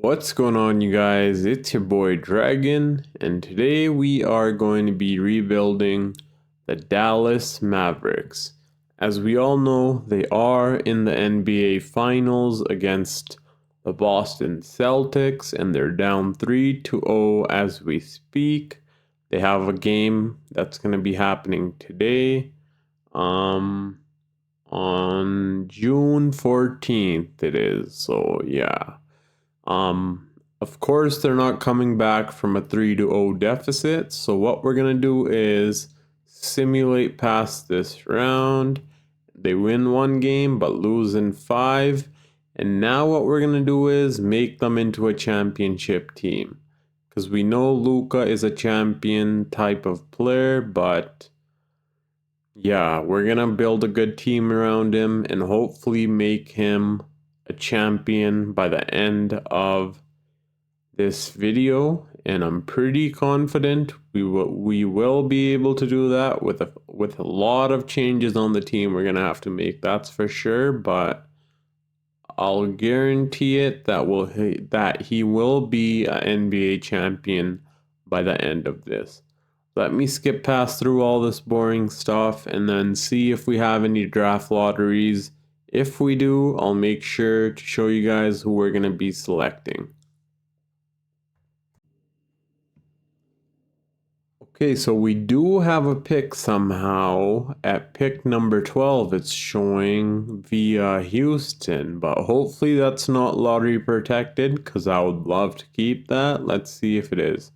What's going on, you guys? It's your boy Dragon, and today we are going to be rebuilding the Dallas Mavericks. As we all know, they are in the NBA Finals against the Boston Celtics, and they're down 3-0 as we speak. They have a game that's going to be happening today, on June 14th it is, so yeah. Of course, they're not coming back from a 3-0 deficit. So what we're going to do is simulate past this round. They win one game, but lose in 5. And now what we're going to do is make them into a championship team. Because we know Luka is a champion type of player, but yeah, we're going to build a good team around him and hopefully make him a champion by the end of this video, and I'm pretty confident we will be able to do that with a lot of changes on the team we're gonna have to make, that's for sure, but I'll guarantee it that he will be an NBA champion by the end of this. Let me skip past through all this boring stuff and then see if we have any draft lotteries. If we do, I'll make sure to show you guys who we're going to be selecting. Okay, so we do have a pick somehow. At pick number 12, it's showing via Houston, but hopefully that's not lottery protected because I would love to keep that. Let's see if it is.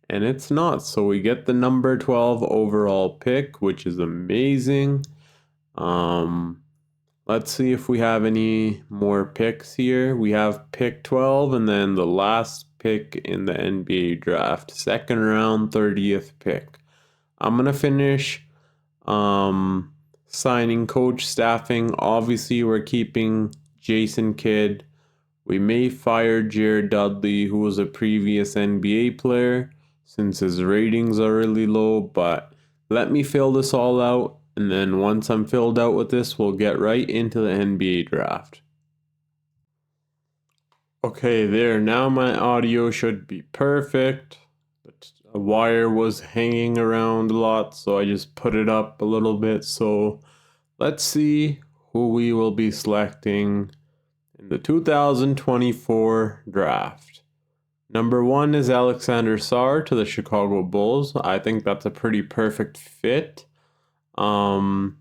And it's not, so we get the number 12 overall pick, which is amazing. Let's see if we have any more picks here. We have pick 12 and then the last pick in the NBA draft. Second round, 30th pick. I'm going to finish signing coach staffing. Obviously, we're keeping Jason Kidd. We may fire Jared Dudley, who was a previous NBA player, since his ratings are really low. But let me fill this all out. And then once I'm filled out with this, we'll get right into the NBA draft. Okay, there. Now my audio should be perfect. A wire was hanging around a lot, so I just put it up a little bit. So let's see who we will be selecting in the 2024 draft. Number 1 is Alexander Sarr to the Chicago Bulls. I think that's a pretty perfect fit. Because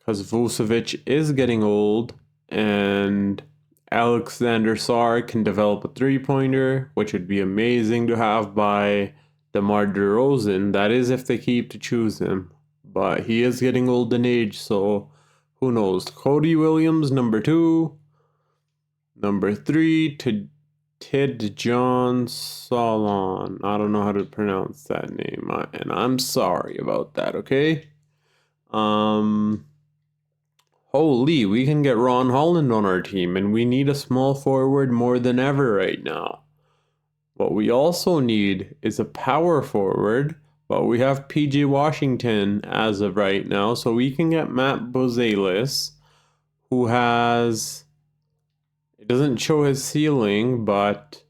Vucevic is getting old and Alexander Sarr can develop a three-pointer, which would be amazing to have by DeMar DeRozan. That is if they keep to choose him, but he is getting old in age, so who knows. Cody Williams, number 2. Number 3 to Tidjane Solon. I don't know how to pronounce that name, and I'm sorry about that, okay? Holy, we can get Ron Holland on our team, and we need a small forward more than ever right now. What we also need is a power forward, but we have PJ Washington as of right now, so we can get Matt Bozelis, who has... It doesn't show his ceiling, but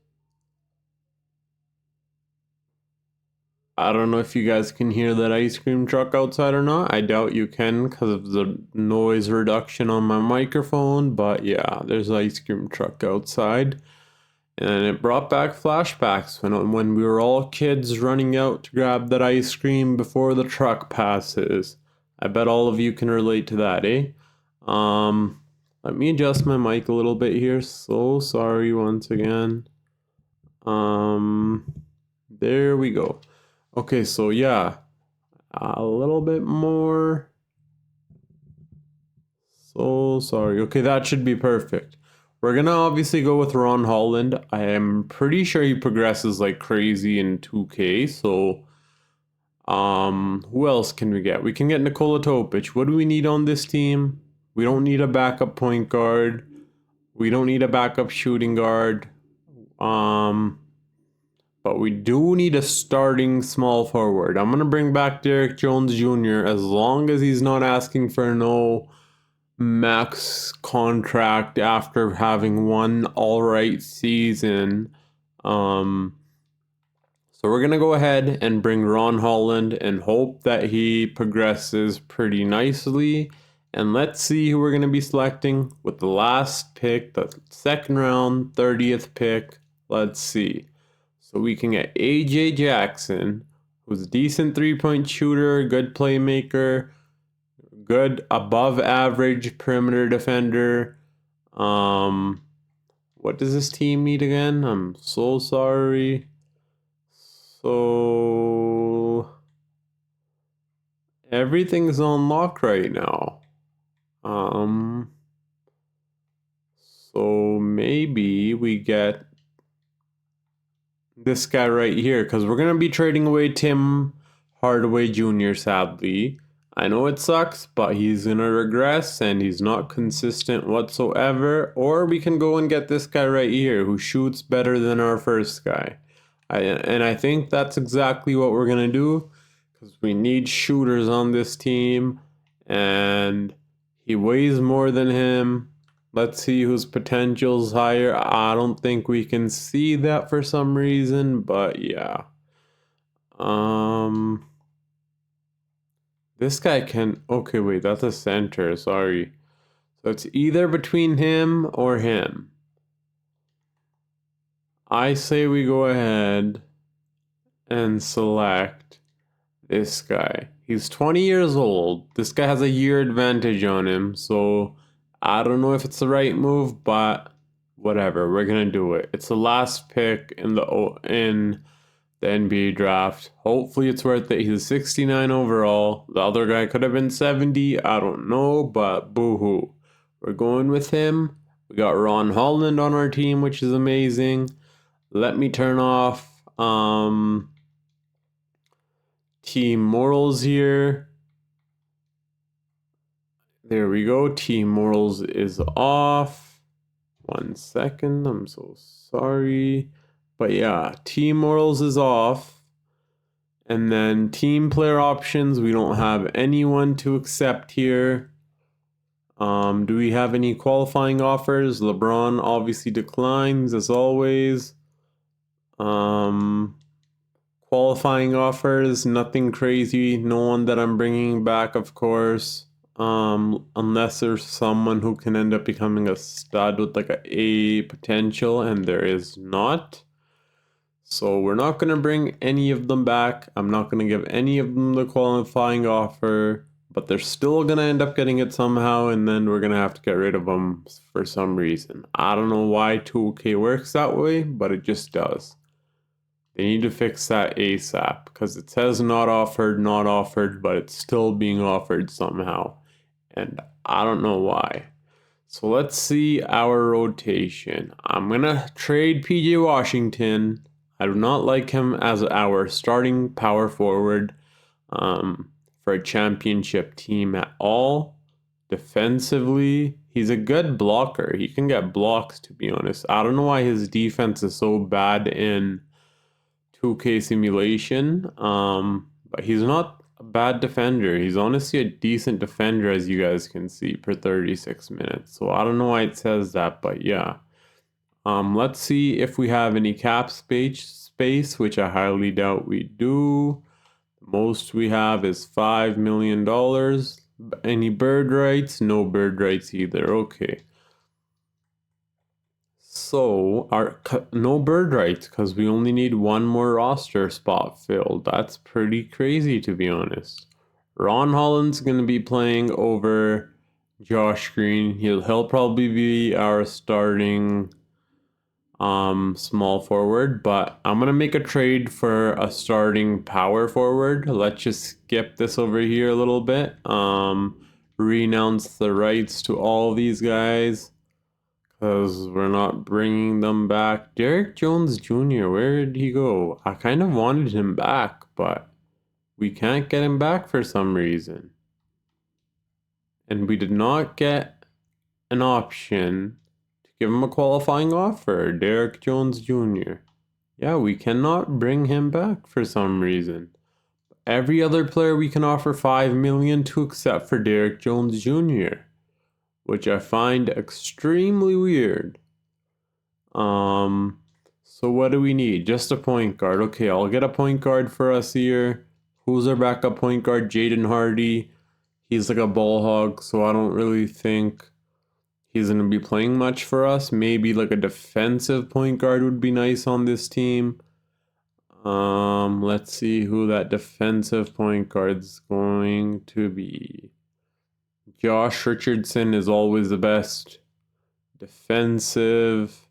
I don't know if you guys can hear that ice cream truck outside or not. I doubt you can because of the noise reduction on my microphone, but yeah, there's an ice cream truck outside. And it brought back flashbacks when we were all kids running out to grab that ice cream before the truck passes. I bet all of you can relate to that, eh? Let me adjust my mic a little bit here. So sorry once again. There we go. Okay, so yeah, a little bit more. So sorry. Okay, that should be perfect. We're gonna obviously go with Ron Holland. I am pretty sure he progresses like crazy in 2K, so who else can we get? We can get Nikola Topic. What do we need on this team? We don't need a backup point guard. We don't need a backup shooting guard. But we do need a starting small forward. I'm going to bring back Derrick Jones Jr. as long as he's not asking for no max contract after having one alright season. So we're going to go ahead and bring Ron Holland and hope that he progresses pretty nicely. And let's see who we're going to be selecting with the last pick, the second round, 30th pick. Let's see. So we can get AJ Jackson, who's a decent three-point shooter, good playmaker, good above average perimeter defender. What does this team need again? I'm so sorry. So everything's on lock right now. So maybe we get this guy right here, because we're gonna be trading away Tim Hardaway Jr. Sadly, I know it sucks, but he's gonna regress and he's not consistent whatsoever. Or we can go and get this guy right here who shoots better than our first guy. And I think that's exactly what we're gonna do, because we need shooters on this team, and he weighs more than him. Let's see whose potential's higher. I don't think we can see that for some reason, but yeah. This guy can... Okay, wait, that's a center, sorry. So it's either between him or him. I say we go ahead and select this guy. He's 20 years old. This guy has a year advantage on him, so I don't know if it's the right move, but whatever, we're gonna do it. It's the last pick in the NBA draft. Hopefully it's worth it. He's 69 overall. The other guy could have been 70. I don't know, but boo-hoo. We're going with him. We got Ron Holland on our team, which is amazing. Let me turn off team morals here. There we go. Team morals is off. 1 second. I'm so sorry. But yeah, team morals is off. And then team player options, we don't have anyone to accept here. Do we have any qualifying offers? LeBron obviously declines as always. Qualifying offers, nothing crazy. No one that I'm bringing back, of course. Unless there's someone who can end up becoming a stud with like a potential, and there is not. So we're not going to bring any of them back. I'm not going to give any of them the qualifying offer, but they're still going to end up getting it somehow, and then we're going to have to get rid of them for some reason. I don't know why 2K works that way, but it just does. They need to fix that ASAP, because it says not offered, but it's still being offered somehow. And I don't know why. So let's see our rotation. I'm going to trade PJ Washington. I do not like him as our starting power forward for a championship team at all. Defensively, he's a good blocker. He can get blocks, to be honest. I don't know why his defense is so bad in 2K simulation, but he's not a bad defender. He's honestly a decent defender, as you guys can see, per 36 minutes. So I don't know why it says that, but yeah. Let's see if we have any cap space, which I highly doubt we do. The most we have is $5 million. Any bird rights? No bird rights either. Okay. So, no bird rights, because we only need one more roster spot filled. That's pretty crazy, to be honest. Ron Holland's going to be playing over Josh Green. He'll probably be our starting small forward, but I'm going to make a trade for a starting power forward. Let's just skip this over here a little bit. Renounce the rights to all these guys, because we're not bringing them back. Derek Jones Jr., where did he go? I kind of wanted him back, but we can't get him back for some reason. And we did not get an option to give him a qualifying offer. Derek Jones Jr. Yeah, we cannot bring him back for some reason. Every other player we can offer $5 million to, except for Derek Jones Jr. which I find extremely weird. So what do we need? Just a point guard. Okay, I'll get a point guard for us here. Who's our backup point guard? Jaden Hardy. He's like a ball hog, so I don't really think he's going to be playing much for us. Maybe like a defensive point guard would be nice on this team. Let's see who that defensive point guard's going to be. Josh Richardson is always the best defensive.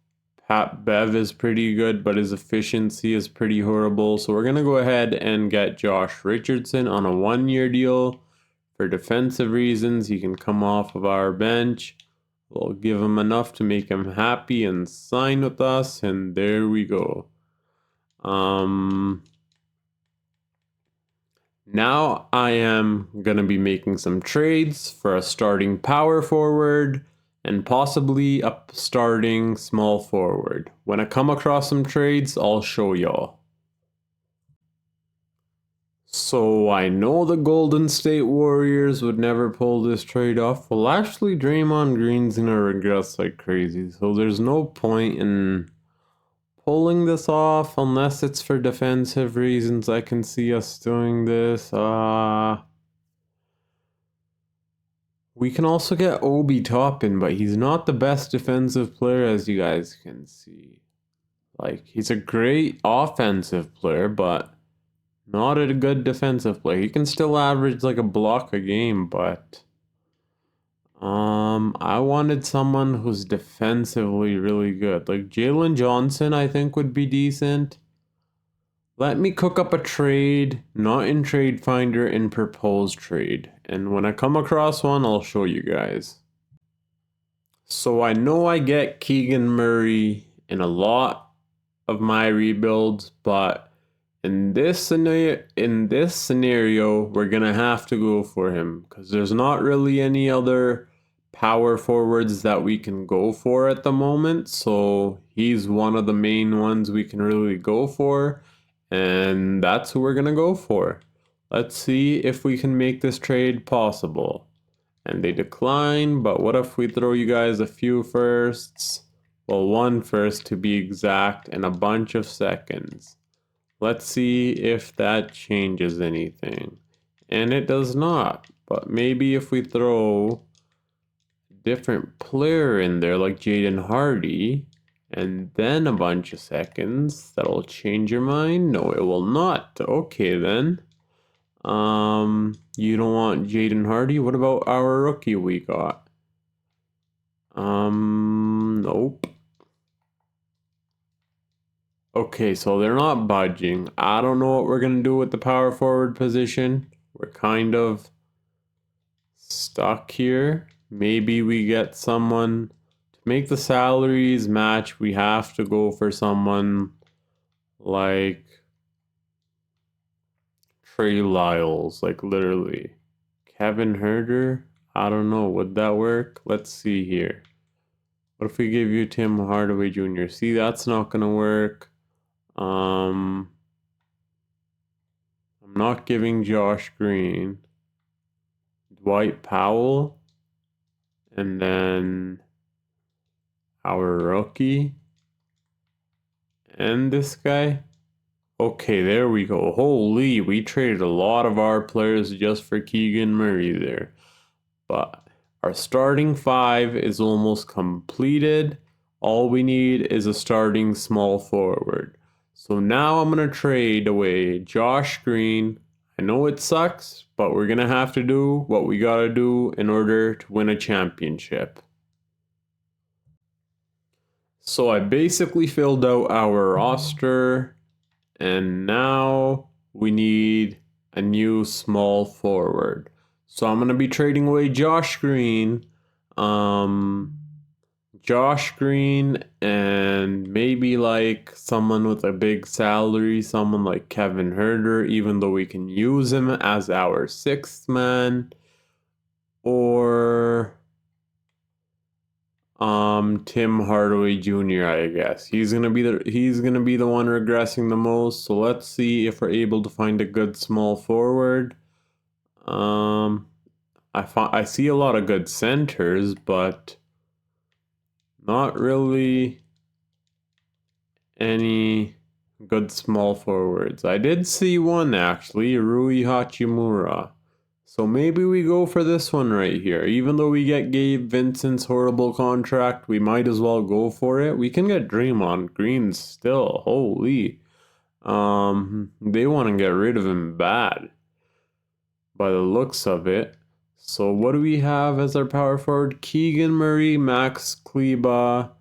Pat Bev is pretty good, but his efficiency is pretty horrible. So we're going to go ahead and get Josh Richardson on a 1-year deal. For defensive reasons, he can come off of our bench. We'll give him enough to make him happy and sign with us. And there we go. Now I am going to be making some trades for a starting power forward and possibly a starting small forward. When I come across some trades, I'll show y'all. So I know the Golden State Warriors would never pull this trade off. Well, actually, Draymond Green's gonna regress like crazy, so there's no point in pulling this off unless it's for defensive reasons. I can see us doing this. We can also get Obi Toppin, but he's not the best defensive player, as you guys can see. Like, he's a great offensive player, but not a good defensive player. He can still average like a block a game, but I wanted someone who's defensively really good. Like Jalen Johnson, I think would be decent. Let me cook up a trade, not in Trade Finder, in Propose Trade. And when I come across one, I'll show you guys. So I know I get Keegan Murray in a lot of my rebuilds, but in this scenario, we're gonna have to go for him because there's not really any other power forwards that we can go for at the moment. So he's one of the main ones we can really go for, and that's who we're gonna go for. Let's see if we can make this trade possible. And they decline, but what if we throw you guys a few firsts? Well, one first to be exact, and a bunch of seconds. Let's see if that changes anything. And it does not. But maybe if we throw a different player in there, like Jaden Hardy, and then a bunch of seconds, that'll change your mind? No, it will not. Okay, then. You don't want Jaden Hardy? What about our rookie we got? Nope. Okay, so they're not budging. I don't know what we're going to do with the power forward position. We're kind of stuck here. Maybe we get someone to make the salaries match. We have to go for someone like Trey Lyles, like literally. Kevin Herter? I don't know. Would that work? Let's see here. What if we give you Tim Hardaway Jr.? See, that's not going to work. I'm not giving Josh Green. Dwight Powell. And then our rookie. And this guy. Okay, there we go. Holy, we traded a lot of our players just for Keegan Murray there. But our starting 5 is almost completed. All we need is a starting small forward. So now I'm going to trade away Josh Green. I know it sucks, but we're going to have to do what we got to do in order to win a championship. So I basically filled out our roster, and now we need a new small forward. So I'm going to be trading away Josh Green. Josh Green and maybe like someone with a big salary, someone like Kevin Herter, even though we can use him as our 6th man, or Tim Hardaway Jr., I guess. He's gonna be the one regressing the most. So let's see if we're able to find a good small forward. I see a lot of good centers, but not really any good small forwards. I did see one actually, Rui Hachimura. So maybe we go for this one right here. Even though we get Gabe Vincent's horrible contract, we might as well go for it. We can get Draymond Green still. Holy. They want to get rid of him bad by the looks of it. So what do we have as our power forward? Keegan Murray, Max Kleba.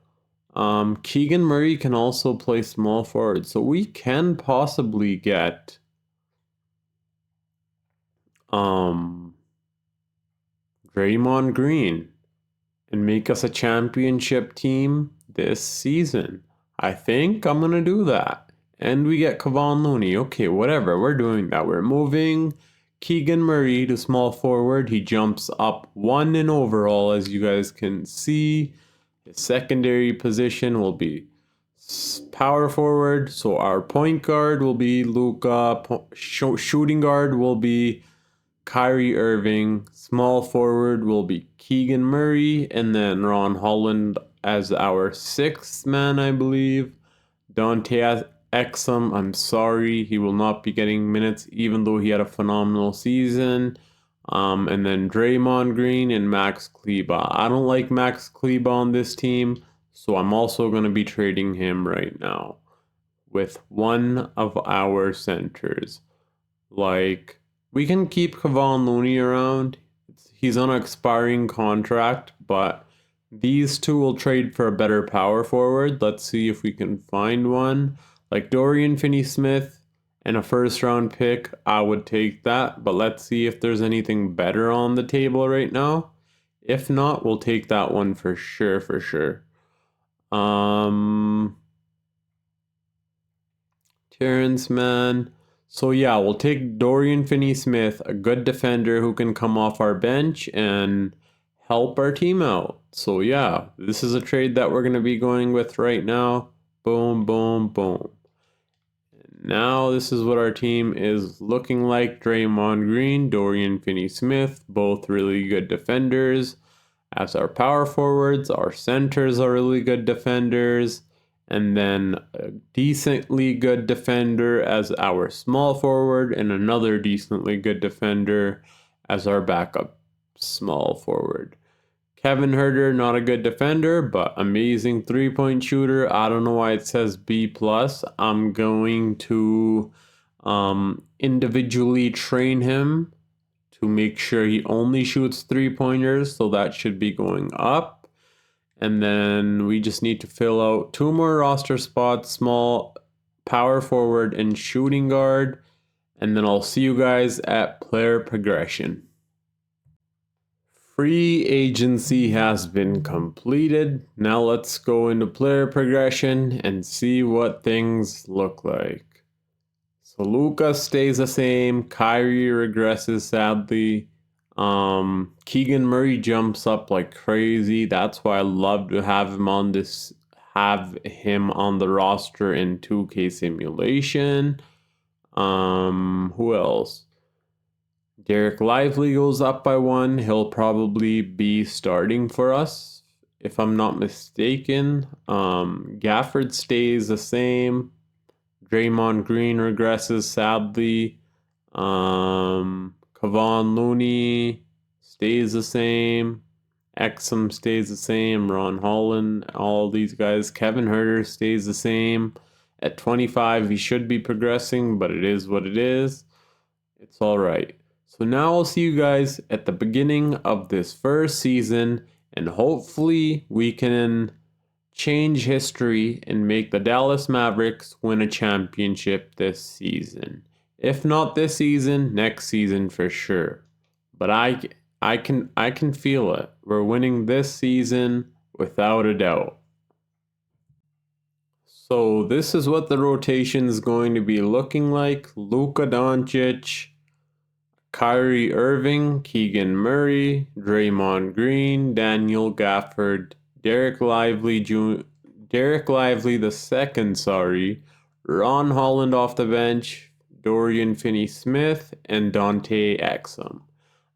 Keegan Murray can also play small forward. So we can possibly get Draymond Green and make us a championship team this season. I think I'm gonna do that. And we get Kevon Looney. Okay, whatever. We're doing that. We're moving Keegan Murray to small forward. He jumps up 1 in overall, as you guys can see. His secondary position will be power forward. So our point guard will be Luka. Shooting guard will be Kyrie Irving. Small forward will be Keegan Murray. And then Ron Holland as our 6th man, I believe. Dante Exum, I'm sorry, he will not be getting minutes, even though he had a phenomenal season. And then Draymond Green and Max Kleba. I don't like Max Kleba on this team, so I'm also going to be trading him right now with one of our centers. Like, we can keep Kevon Looney around. He's on an expiring contract, but these two will trade for a better power forward. Let's see if we can find one. Like Dorian Finney-Smith and a first-round pick, I would take that. But let's see if there's anything better on the table right now. If not, we'll take that one for sure, for sure. Terrence Mann. So yeah, we'll take Dorian Finney-Smith, a good defender who can come off our bench and help our team out. So yeah, this is a trade that we're going to be going with right now. Boom, boom, boom. Now this is what our team is looking like. Draymond Green, Dorian Finney-Smith, both really good defenders. As our power forwards, our centers are really good defenders. And then a decently good defender as our small forward, and another decently good defender as our backup small forward. Kevin Huerter, not a good defender, but amazing three-point shooter. I don't know why it says B+. I'm going to individually train him to make sure he only shoots three-pointers, so that should be going up. And then we just need to fill out 2 more roster spots, small power forward and shooting guard. And then I'll see you guys at player progression. Free agency has been completed. Now let's go into player progression and see what things look like. So Luka stays the same. Kyrie regresses sadly. Keegan Murray jumps up like crazy. That's why I love to have him on the roster in 2K simulation. Who else? Derek Lively goes up by 1. He'll probably be starting for us, if I'm not mistaken. Gafford stays the same. Draymond Green regresses sadly. Kevon Looney stays the same. Exum stays the same. Ron Holland, all these guys. Kevin Huerter stays the same. At 25, he should be progressing, but it is what it is. It's all right. So now I'll see you guys at the beginning of this first season, and hopefully we can change history and make the Dallas Mavericks win a championship this season. If not this season, next season for sure. But I can feel it. We're winning this season without a doubt. So this is what the rotation is going to be looking like. Luka Doncic, Kyrie Irving, Keegan Murray, Draymond Green, Daniel Gafford, Derek Lively the second, Ron Holland off the bench, Dorian Finney-Smith, and Dante Exum.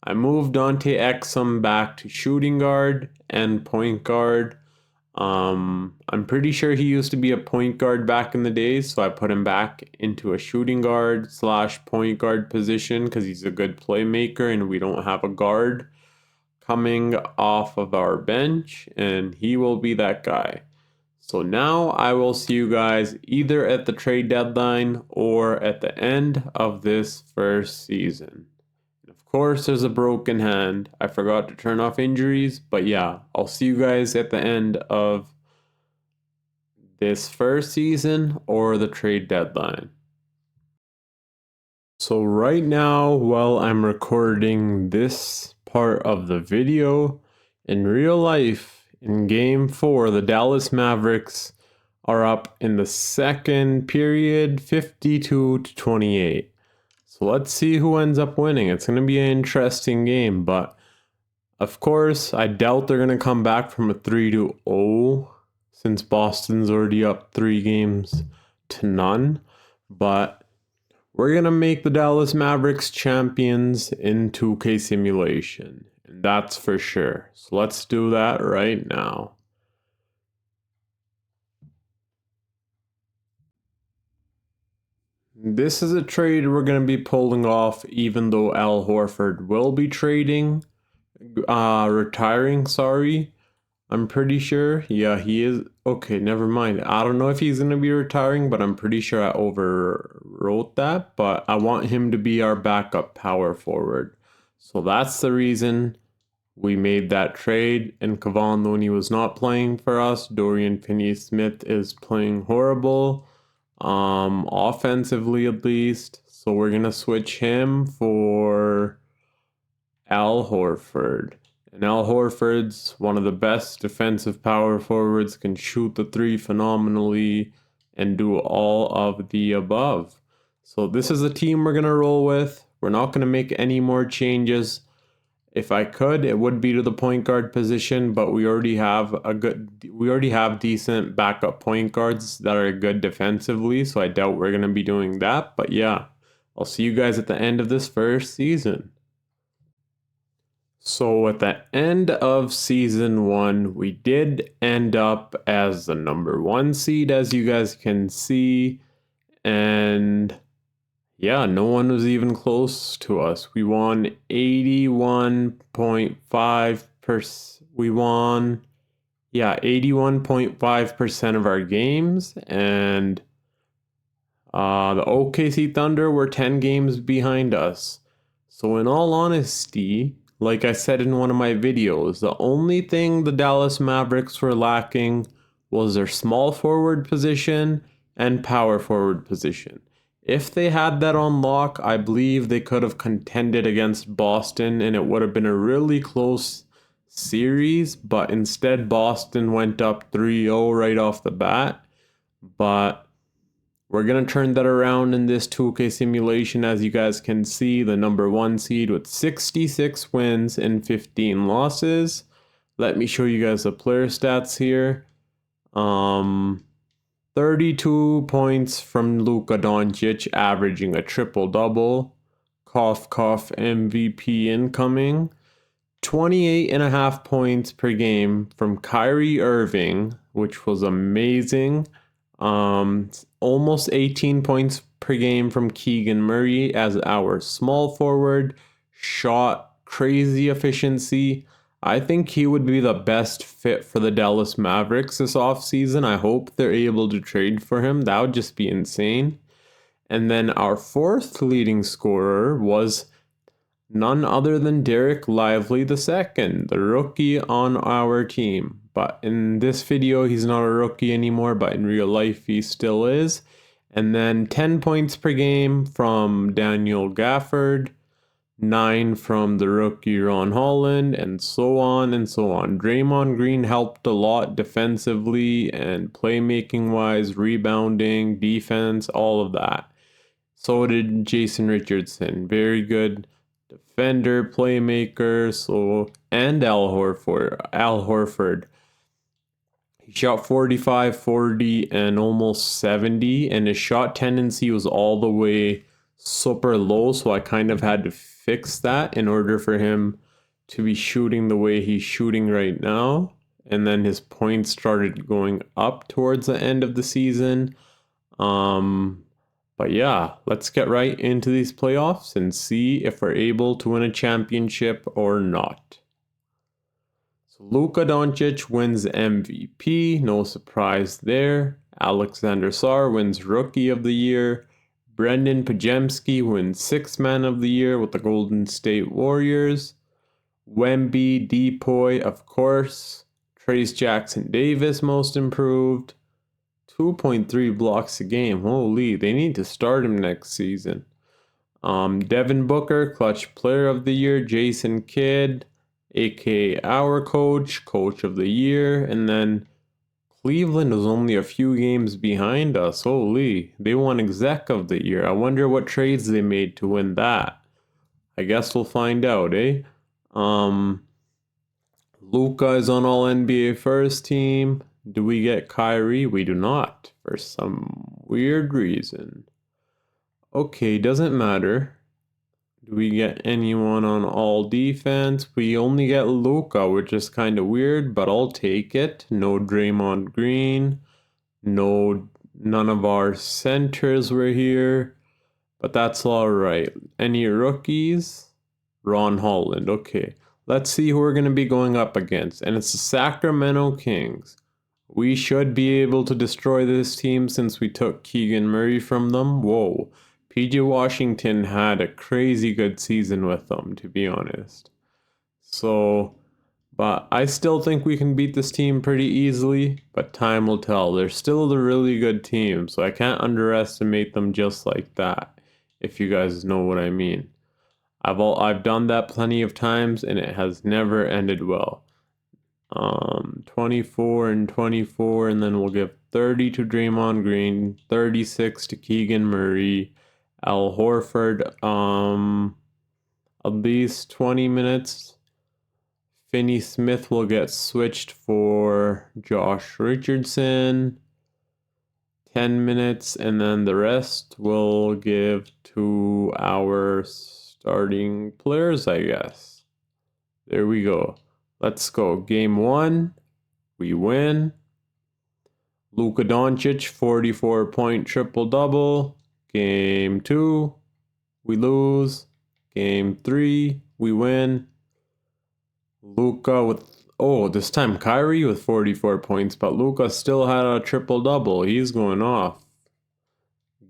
I moved Dante Exum back to shooting guard and point guard. I'm pretty sure he used to be a point guard back in the days, so I put him back into a shooting guard slash point guard position because he's a good playmaker and we don't have a guard coming off of our bench, and he will be that guy. So now I will see you guys either at the trade deadline or at the end of this first season. Of course, there's a broken hand. I forgot to turn off injuries, but yeah, I'll see you guys at the end of this first season or the trade deadline. So right now, while I'm recording this part of the video, in real life, in Game 4, the Dallas Mavericks are up in the second period, 52-28. So let's see who ends up winning. It's going to be an interesting game, but of course, I doubt they're going to come back from a 3-0 since Boston's already up 3-0. But we're going to make the Dallas Mavericks champions in 2K simulation, and that's for sure. So let's do that right now. This is a trade we're going to be pulling off even though Al Horford will be retiring, sorry. I'm pretty sure. Yeah, he is. Okay, never mind. I don't know if he's going to be retiring, but I'm pretty sure I overwrote that. But I want him to be our backup power forward. So that's the reason we made that trade. And Kevon Looney was not playing for us. Dorian Finney-Smith is playing horrible. Offensively at least. So we're going to switch him for Al Horford. And Al Horford's one of the best defensive power forwards, can shoot the three phenomenally and do all of the above. So this is a team we're going to roll with. We're not going to make any more changes. If I could, it would be to the point guard position, but we already have decent backup point guards that are good defensively, so I doubt we're going to be doing that. But yeah, I'll see you guys at the end of this first season. So at the end of season 1, we did end up as the number 1 seed, as you guys can see. And yeah, no one was even close to us. We won 81.5%. We won, 81.5% of our games. And the OKC Thunder were 10 games behind us. So in all honesty, like I said in one of my videos, the only thing the Dallas Mavericks were lacking was their small forward position and power forward position. If they had that on lock, I believe they could have contended against Boston and it would have been a really close series, but instead Boston went up 3-0 right off the bat. But we're going to turn that around in this 2K simulation. As you guys can see, the number 1 seed with 66 wins and 15 losses. Let me show you guys the player stats here. 32 points from Luka Doncic, averaging a triple-double. Cough, cough, MVP incoming. 28.5 points per game from Kyrie Irving, which was amazing. Almost 18 points per game from Keegan Murray as our small forward. Shot crazy efficiency. I think he would be the best fit for the Dallas Mavericks this offseason. I hope they're able to trade for him. That would just be insane. And then our 4th leading scorer was none other than Derek Lively II, the rookie on our team. But in this video, he's not a rookie anymore, but in real life, he still is. And then 10 points per game from Daniel Gafford, 9 from the rookie Ron Holland, and so on and so on. Draymond Green helped a lot defensively and playmaking-wise, rebounding, defense, all of that. So did Jason Richardson. Very good defender, playmaker, and Al Horford. He shot 45, 40, and almost 70, and his shot tendency was all the way super low, so I kind of had to fix that in order for him to be shooting the way he's shooting right now. And then his points started going up towards the end of the season. But yeah, let's get right into these playoffs and see if we're able to win a championship or not. So Luka Doncic wins MVP, no surprise there. Alexander Sarr wins Rookie of the Year. Brendan Pajemski wins Sixth Man of the Year with the Golden State Warriors. Wemby, Depoy, of course. Trace Jackson Davis, most improved. 2.3 blocks a game. Holy, they need to start him next season. Devin Booker, Clutch Player of the Year. Jason Kidd, aka our Coach of the Year. And then Cleveland was only a few games behind us. Holy, they won Exec of the Year. I wonder what trades they made to win that. I guess we'll find out, eh? Luka is on All NBA First Team. Do we get Kyrie? We do not, for some weird reason. Okay, doesn't matter. Do we get anyone on All Defense? We only get Luka, which is kind of weird, but I'll take it. No Draymond Green. None of our centers were here, but that's all right. Any rookies? Ron Holland. Okay, let's see who we're going to be going up against, and it's the Sacramento Kings. We should be able to destroy this team since we took Keegan Murray from them. Whoa, PJ Washington had a crazy good season with them, to be honest. So, but I still think we can beat this team pretty easily, but time will tell. They're still a really good team, so I can't underestimate them just like that, if you guys know what I mean. I've done that plenty of times, and it has never ended well. 24 and 24, and then we'll give 30 to Draymond Green, 36 to Keegan Murray, Al Horford, at least 20 minutes. Finney Smith will get switched for Josh Richardson, 10 minutes, and then the rest we'll give to our starting players, I guess. There we go. Let's go. Game 1, we win. Luka Doncic, 44-point triple-double. Game 2, we lose. Game 3, we win. Luka this time Kyrie with 44 points, but Luka still had a triple-double. He's going off.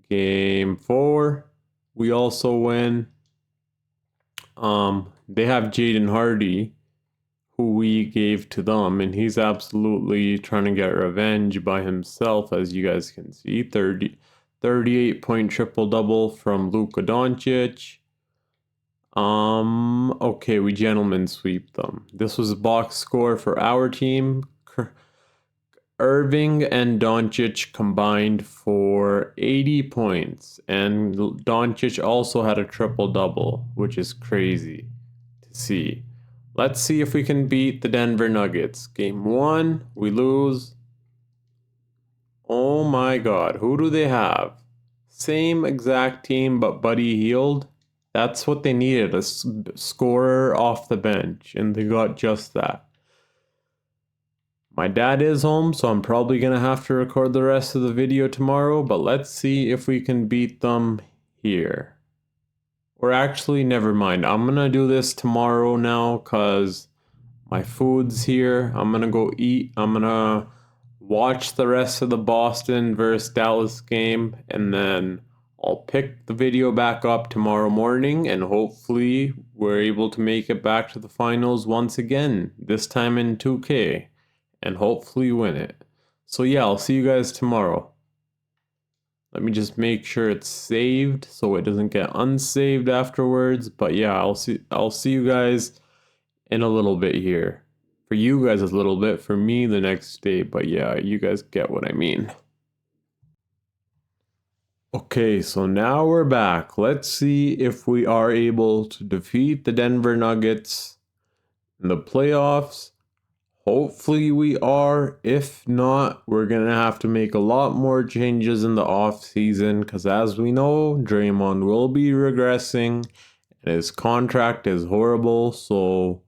Game 4, we also win. They have Jaden Hardy, who we gave to them, and he's absolutely trying to get revenge by himself, as you guys can see. 38-point triple-double from Luka Doncic. Okay, we gentlemen sweep them. This was a box score for our team. Irving and Doncic combined for 80 points, and Doncic also had a triple-double, which is crazy to see. Let's see if we can beat the Denver Nuggets. Game 1, we lose. Oh my god, who do they have? Same exact team, but Buddy Hield. That's what they needed, a scorer off the bench, and they got just that. My dad is home, so I'm probably going to have to record the rest of the video tomorrow, but let's see if we can beat them here. Or actually, never mind. I'm going to do this tomorrow now because my food's here. I'm going to go eat. I'm going to watch the rest of the Boston versus Dallas game, and then I'll pick the video back up tomorrow morning, and hopefully we're able to make it back to the finals once again, this time in 2K, and hopefully win it. So yeah, I'll see you guys tomorrow. Let me just make sure it's saved so it doesn't get unsaved afterwards. But yeah, I'll see you guys in a little bit here. For you guys a little bit, for me the next day, but yeah, you guys get what I mean. Okay, so now we're back. Let's see if we are able to defeat the Denver Nuggets in the playoffs. Hopefully we are. If not, we're going to have to make a lot more changes in the offseason because as we know, Draymond will be regressing and his contract is horrible. So,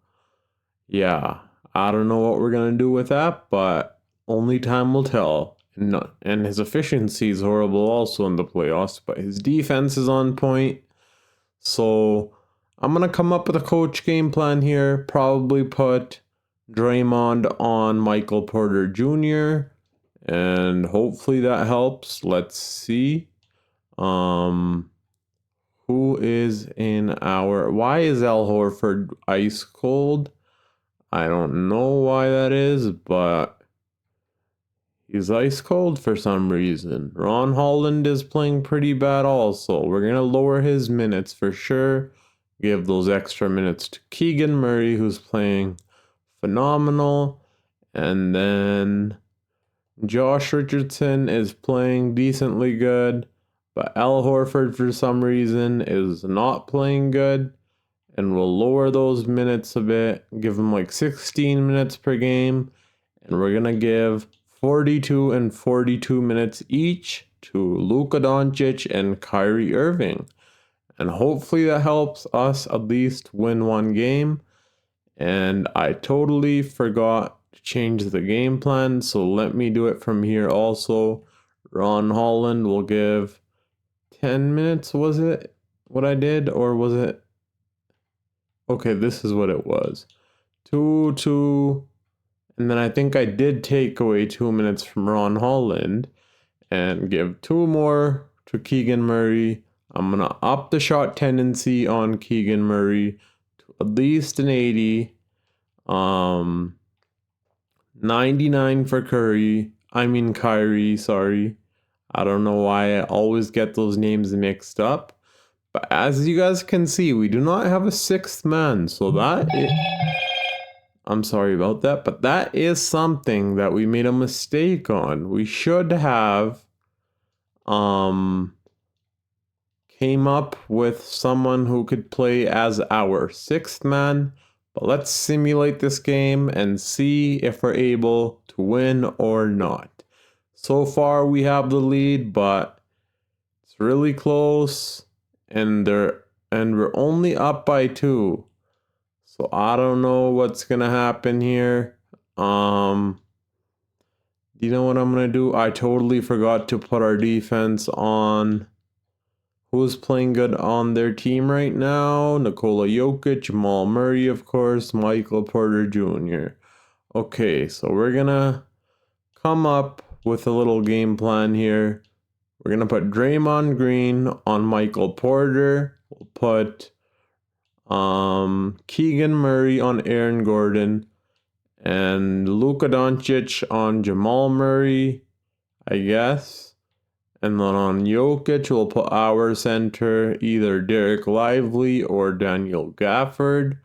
yeah, I don't know what we're going to do with that, but only time will tell. And his efficiency is horrible also in the playoffs, but his defense is on point. So, I'm going to come up with a coach game plan here. Probably put Draymond on Michael Porter Jr. and hopefully that helps. Let's see. Who is in our... Why is Al Horford ice cold? I don't know why that is, but he's ice cold for some reason. Ron Holland is playing pretty bad also. We're going to lower his minutes for sure. Give those extra minutes to Keegan Murray, who's playing phenomenal. And then Josh Richardson is playing decently good, but Al Horford for some reason is not playing good. And we'll lower those minutes a bit, give him like 16 minutes per game. And we're going to give 42 and 42 minutes each to Luka Doncic and Kyrie Irving. And hopefully that helps us at least win one game. And I totally forgot to change the game plan, so let me do it from here also. Ron Holland will give 10 minutes, was it what I did? Or was it... Okay, this is what it was. 2, and then I think I did take away 2 minutes from Ron Holland and give 2 more to Keegan Murray. I'm going to up the shot tendency on Keegan Murray to at least an 80. 99 for Kyrie, sorry. I don't know why I always get those names mixed up. But as you guys can see, we do not have a 6th man. So I'm sorry about that, but that is something that we made a mistake on. We should have came up with someone who could play as our 6th man. But let's simulate this game and see if we're able to win or not. So far we have the lead, but it's really close. And we're only up by 2. So I don't know what's gonna happen here. Do you know what I'm gonna do? I totally forgot to put our defense on. Who's playing good on their team right now? Nikola Jokic, Jamal Murray, of course, Michael Porter Jr. Okay, so we're gonna come up with a little game plan here. We're going to put Draymond Green on Michael Porter. We'll put Keegan Murray on Aaron Gordon. And Luka Doncic on Jamal Murray, I guess. And then on Jokic, we'll put our center, either Derek Lively or Daniel Gafford.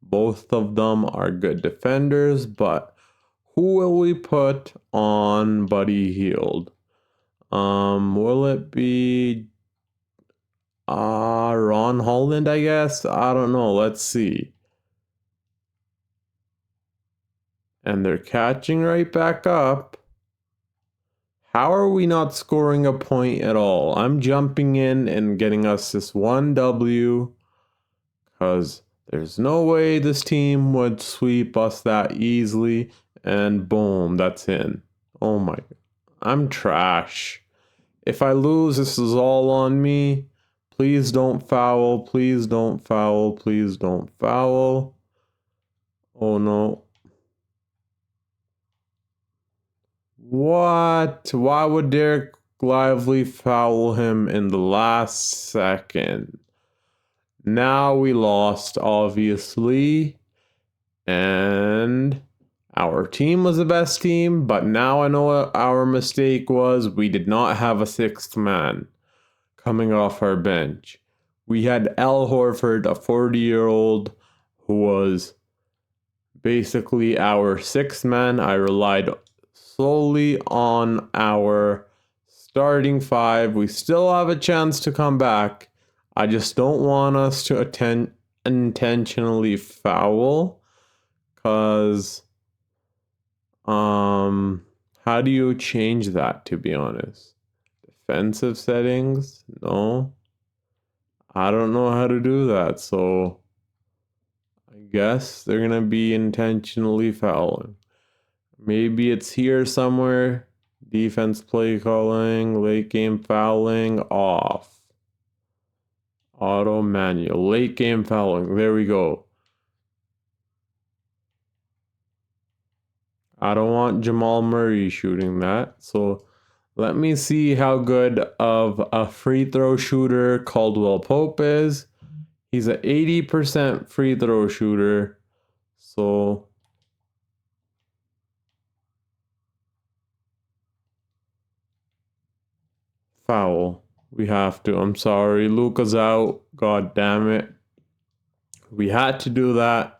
Both of them are good defenders, but who will we put on Buddy Hield? Will it be Ron Holland, I guess? I don't know. Let's see. And they're catching right back up. How are we not scoring a point at all? I'm jumping in and getting us this 1 W because there's no way this team would sweep us that easily. And boom, that's in. Oh my, I'm trash. If I lose, this is all on me. Please don't foul. Please don't foul. Please don't foul. Oh no. What? Why would Derek Lively foul him in the last second? Now we lost, obviously. And our team was the best team, but now I know what our mistake was. We did not have a 6th man coming off our bench. We had Al Horford, a 40-year-old who was basically our 6th man. I relied solely on our starting 5. We still have a chance to come back. I just don't want us to intentionally foul because How do you change that, to be honest? Defensive settings? No. I don't know how to do that, so I guess they're gonna be intentionally fouling. Maybe it's here somewhere. Defense play calling, late game fouling, off. Auto manual, late game fouling. There we go. I don't want Jamal Murray shooting that. So let me see how good of a free throw shooter Caldwell Pope is. He's an 80% free throw shooter. So foul. We have to. I'm sorry. Luka's out. God damn it. We had to do that.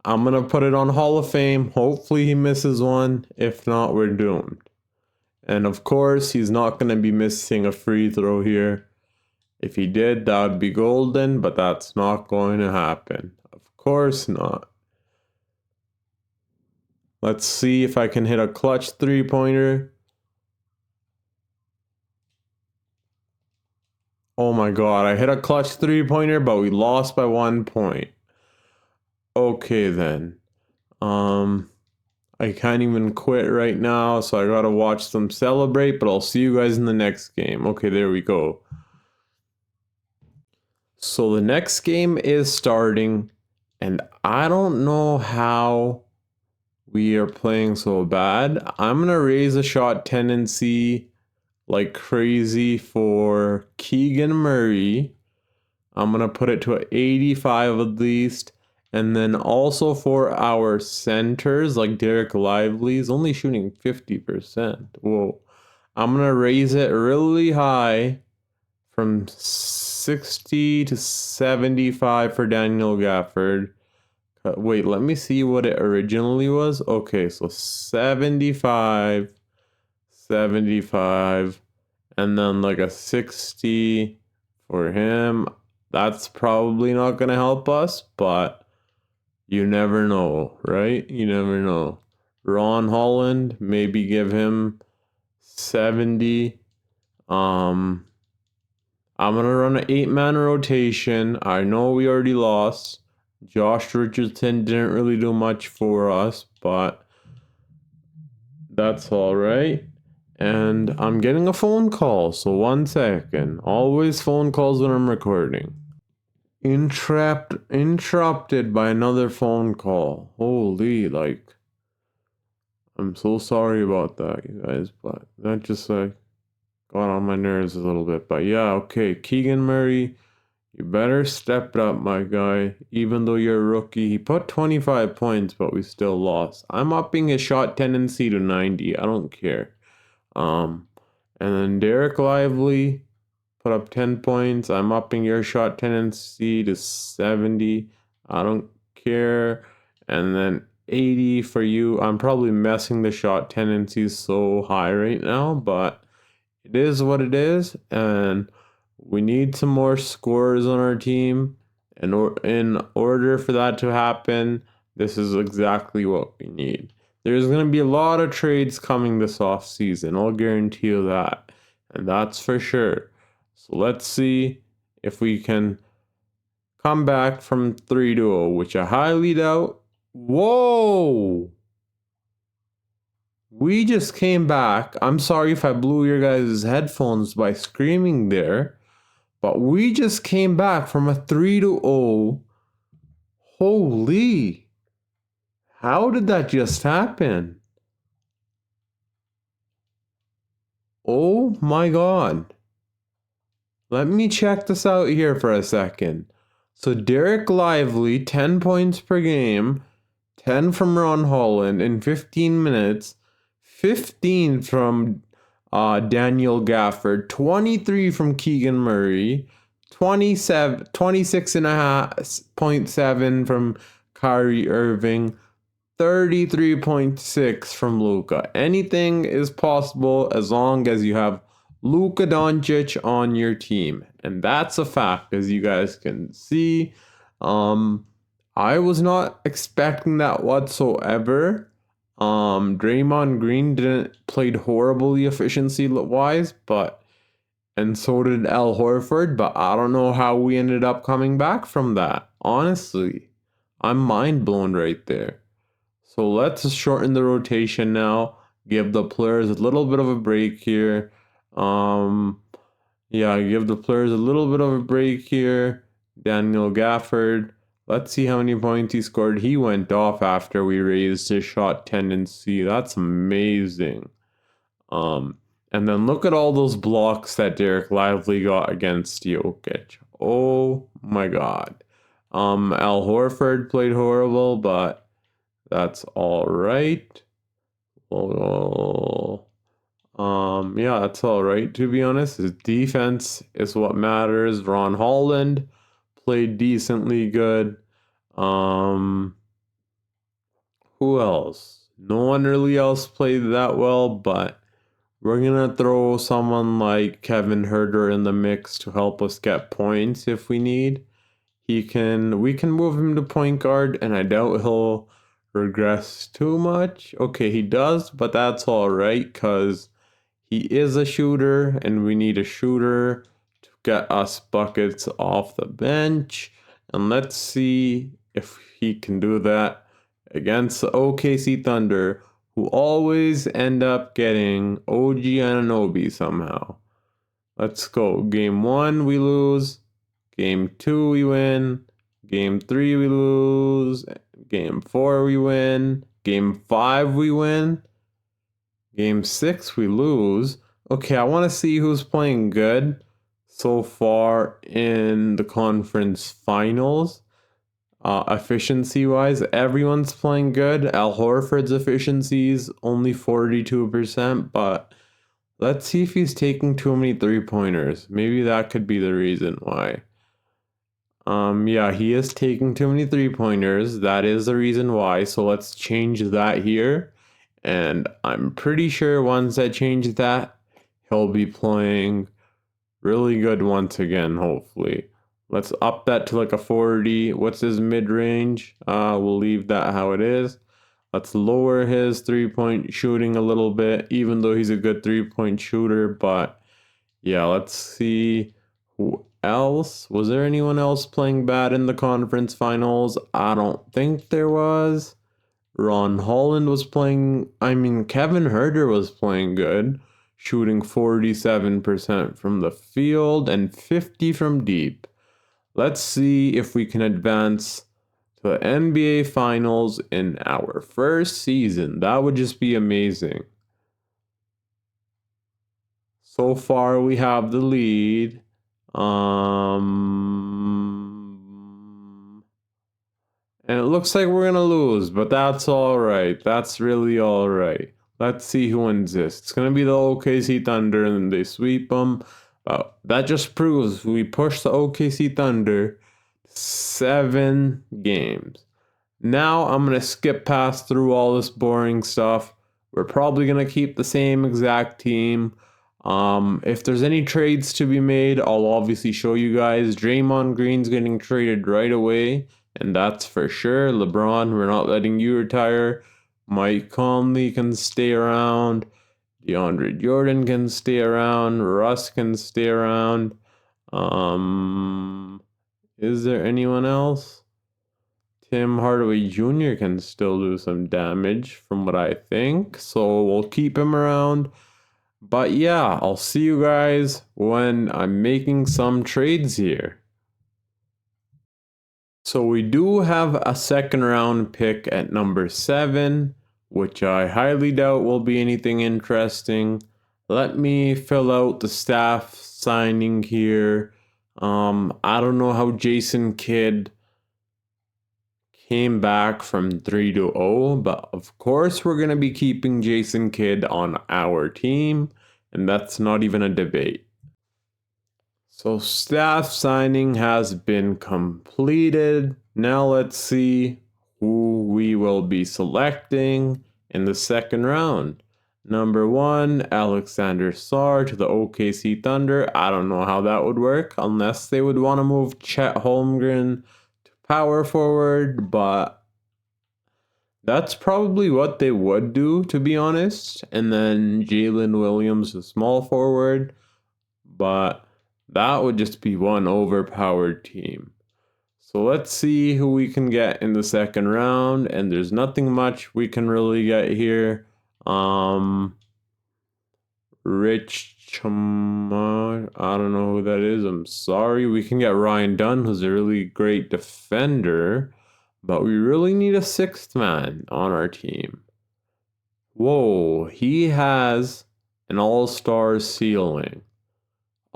I'm going to put it on Hall of Fame. Hopefully he misses one. If not, we're doomed. And of course, he's not going to be missing a free throw here. If he did, that would be golden, but that's not going to happen. Of course not. Let's see if I can hit a clutch three-pointer. Oh my god, I hit a clutch three-pointer, but we lost by 1 point. Okay then. I can't even quit right now, so I gotta watch them celebrate, but I'll see you guys in the next game. Okay, there we go. So the next game is starting, and I don't know how we are playing so bad. I'm gonna raise a shot tendency like crazy for Keegan Murray. I'm gonna put it to an 85 at least. And then also for our centers, like Derek Lively is only shooting 50%. Whoa. I'm gonna raise it really high from 60 to 75 for Daniel Gafford. Wait, let me see what it originally was. Okay, so 75, 75, and then like a 60 for him. That's probably not going to help us, but you never know, right? You never know. Ron Holland, maybe give him 70. I'm going to run an 8-man rotation. I know we already lost. Josh Richardson didn't really do much for us, but that's all right. And I'm getting a phone call, so 1 second. Always phone calls when I'm recording. Interrupted by another phone call. Holy, like, I'm so sorry about that, you guys, but that just like got on my nerves a little bit. But yeah, okay, Keegan Murray, you better step it up, my guy. Even though you're a rookie, he put 25 points, but we still lost. I'm upping his shot tendency to 90. I don't care. And then Derek Lively put up 10 points. I'm upping your shot tendency to 70. I don't care. And then 80 for you. I'm probably messing the shot tendency so high right now, but it is what it is. And we need some more scorers on our team. And in order for that to happen, this is exactly what we need. There's going to be a lot of trades coming this offseason. I'll guarantee you that. And that's for sure. So let's see if we can come back from 3-0, which I highly doubt. Whoa! We just came back. I'm sorry if I blew your guys' headphones by screaming there. But we just came back from a 3-0. Holy. How did that just happen? Oh my god. Let me check this out here for a second. So Derek Lively, 10 points per game, 10 from Ron Holland in 15 minutes, 15 from Daniel Gafford, 23 from Keegan Murray, 26.5.7 from Kyrie Irving, 33.6 from Luka. Anything is possible as long as you have Luka Doncic on your team. And that's a fact, as you guys can see. I was not expecting that whatsoever. Draymond Green didn't played horribly efficiency wise, and so did Al Horford, but I don't know how we ended up coming back from that. Honestly, I'm mind blown right there. So let's shorten the rotation now. Give the players a little bit of a break here. Um, yeah, give the players a little bit of a break here. Daniel Gafford. Let's see how many points he scored. He went off after we raised his shot tendency. That's amazing. Um, and then look at all those blocks that Derek Lively got against Jokic. Oh my God. Al Horford played horrible, but that's all right. Well, yeah, that's all right. To be honest, his defense is what matters. Ron Holland played decently good. Um, who else? No one really else played that well, but we're gonna throw someone like Kevin Herter in the mix to help us get points if we need. We can move him to point guard, and I doubt he'll regress too much. Okay, he does, but that's all right because he is a shooter, and we need a shooter to get us buckets off the bench. And let's see if he can do that against the OKC Thunder, who always end up getting OG Anunoby somehow. Let's go. Game 1, we lose. Game 2, we win. Game 3, we lose. Game 4, we win. Game 5, we win. Game 6, we lose. Okay, I want to see who's playing good so far in the conference finals. Efficiency-wise, everyone's playing good. Al Horford's efficiency is only 42%, but let's see if he's taking too many three-pointers. Maybe that could be the reason why. Yeah, he is taking too many three-pointers. That is the reason why. So let's change that here. And I'm pretty sure once I change that, he'll be playing really good once again, hopefully. Let's up that to like a 40. What's his mid-range? We'll leave that how it is. Let's lower his three-point shooting a little bit, even though he's a good three-point shooter. But yeah, let's see who else. Was there anyone else playing bad in the conference finals? I don't think there was. Ron Holland was playing, Kevin Herter was playing good, shooting 47% from the field and 50 from deep. Let's see if we can advance to the NBA Finals in our first season. That would just be amazing. So far, we have the lead. And it looks like we're going to lose, but that's all right. That's really all right. Let's see who wins this. It's going to be the OKC Thunder, and they sweep them. That just proves we pushed the OKC Thunder 7 games. Now I'm going to skip past through all this boring stuff. We're probably going to keep the same exact team. If there's any trades to be made, I'll obviously show you guys. Draymond Green's getting traded right away, and that's for sure. LeBron, we're not letting you retire. Mike Conley can stay around. DeAndre Jordan can stay around. Russ can stay around. Is there anyone else? Tim Hardaway Jr. can still do some damage from what I think, so we'll keep him around. But yeah, I'll see you guys when I'm making some trades here. So we do have a second round pick at number 7, which I highly doubt will be anything interesting. Let me fill out the staff signing here. I don't know how Jason Kidd came back from 3-0, but of course we're going to be keeping Jason Kidd on our team, and that's not even a debate. So staff signing has been completed. Now let's see who we will be selecting in the second round. Number 1, Alexander Sarr to the OKC Thunder. I don't know how that would work unless they would want to move Chet Holmgren to power forward, but That's probably what they would do, to be honest. And then Jalen Williams, the small forward. But that would just be one overpowered team. So let's see who we can get in the second round. And there's nothing much we can really get here. Rich Chama, I don't know who that is. I'm sorry. We can get Ryan Dunn, who's a really great defender. But we really need a sixth man on our team. Whoa, he has an all-star ceiling.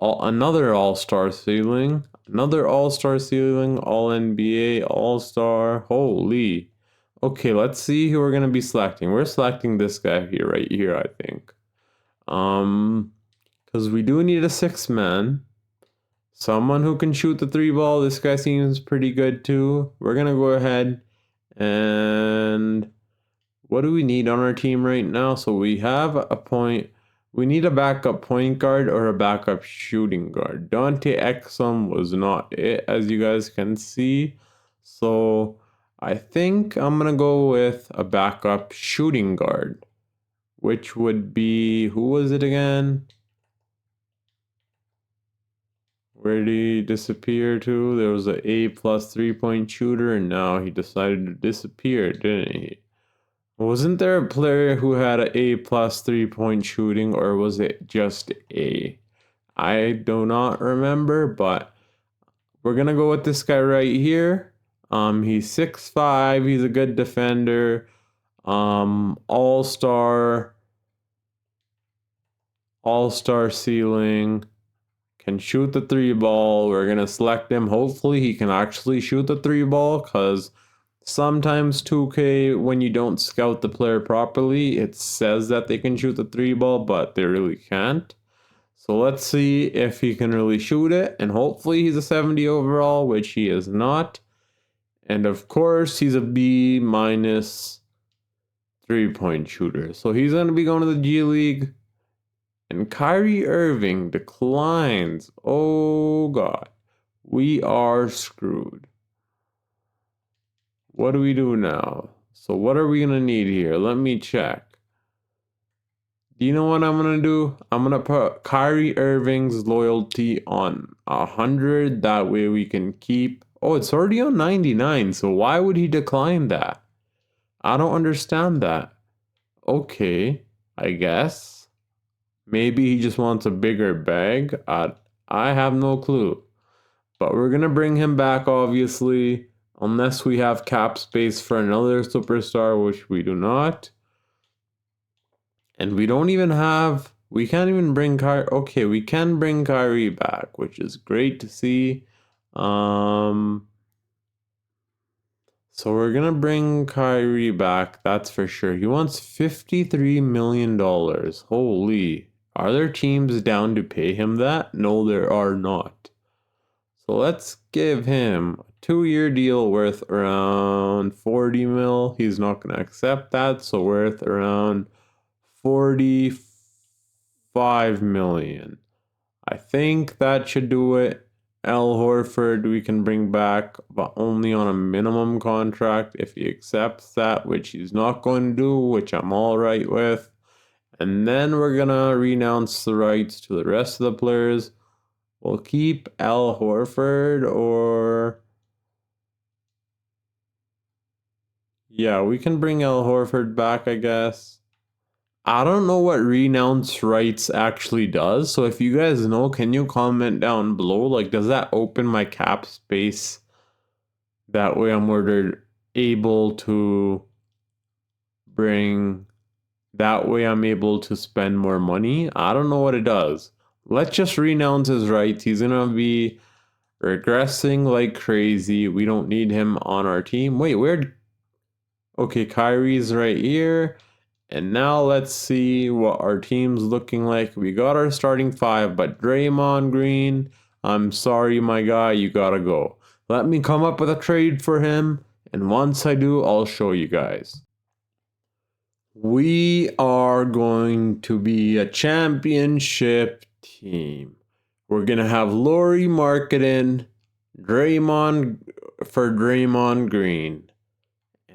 Another all-star ceiling. Another all-star ceiling. All-NBA, all-star. Holy. Okay, let's see who we're going to be selecting. We're selecting this guy here, right here, I think. Because we do need a sixth man. Someone who can shoot the three ball. This guy seems pretty good too. We're going to go ahead and what do we need on our team right now? So we have a point. We need a backup point guard or a backup shooting guard. Dante Exum was not it, as you guys can see. So I think I'm going to go with a backup shooting guard, which would be, who was it again? Where did he disappear to? There was an A+ 3-point shooter, and now he decided to disappear, didn't he? Wasn't there a player who had an A+ 3-point shooting, or was it just A? I do not remember, but we're gonna go with this guy right here. He's 6'5", he's a good defender. All-star ceiling. Can shoot the three ball. We're gonna select him. Hopefully he can actually shoot the three ball, because sometimes 2K, when you don't scout the player properly, it says that they can shoot the three ball, but they really can't. So let's see if he can really shoot it, and hopefully he's a 70 overall, which he is not. And of course, he's a B- 3-point shooter. So he's going to be going to the G League. And Kyrie Irving declines. Oh God, we are screwed. What do we do now? So what are we going to need here? Let me check. Do you know what I'm going to do? I'm going to put Kyrie Irving's loyalty on 100. That way we can keep... Oh, it's already on 99. So why would he decline that? I don't understand that. Okay, I guess. Maybe he just wants a bigger bag. I have no clue. But we're going to bring him back, obviously. Unless we have cap space for another superstar, which we do not. And we don't even have... We can't even bring Kyrie... Okay, we can bring Kyrie back, which is great to see. So we're going to bring Kyrie back, that's for sure. He wants $53 million. Holy. Are there teams down to pay him that? No, there are not. So let's give him a 2-year deal worth around 40 mil. He's not going to accept that, so worth around 45 million. I think that should do it. Al Horford we can bring back, but only on a minimum contract if he accepts that, which he's not going to do, which I'm all right with. And then we're going to renounce the rights to the rest of the players. We'll keep Al Horford, or... Yeah, we can bring Al Horford back, I guess. I don't know what renounce rights actually does. So if you guys know, can you comment down below? Like, does that open my cap space? That way I'm able to bring... That way I'm able to spend more money. I don't know what it does. Let's just renounce his rights. He's going to be regressing like crazy. We don't need him on our team. Wait, where... Okay, Kyrie's right here. And now let's see what our team's looking like. We got our starting five, but Draymond Green, I'm sorry, my guy, you gotta go. Let me come up with a trade for him, and once I do, I'll show you guys. We are going to be a championship team. We're gonna have Lauri Markkanen, Draymond Green.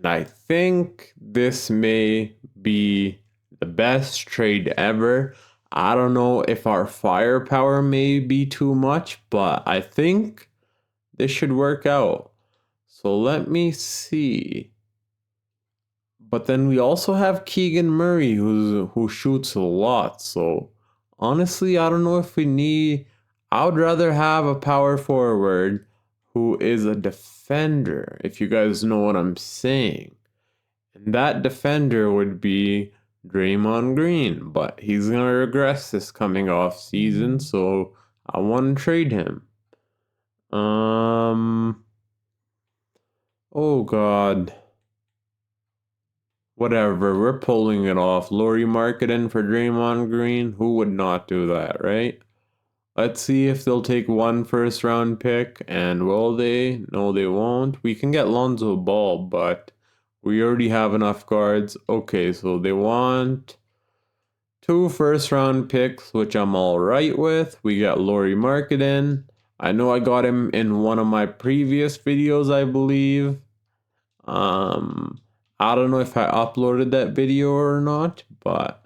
And I think this may be the best trade ever. I don't know if our firepower may be too much, but I think this should work out. So let me see. But then we also have Keegan Murray who shoots a lot. So honestly, I don't know if we need. I would rather have a power forward who is a defender, if you guys know what I'm saying. And that defender would be Draymond Green, but he's gonna regress this coming off season, so I want to trade him. Oh God. Whatever, we're pulling it off. Laurie Marketing for Draymond Green. Who would not do that, right? Let's see if they'll take one first round pick. And will they? No, they won't. We can get Lonzo Ball, but we already have enough guards. Okay, so they want 2 first round picks, which I'm all right with. We got Laurie Marketing. I know I got him in one of my previous videos, I believe. I don't know if I uploaded that video or not, but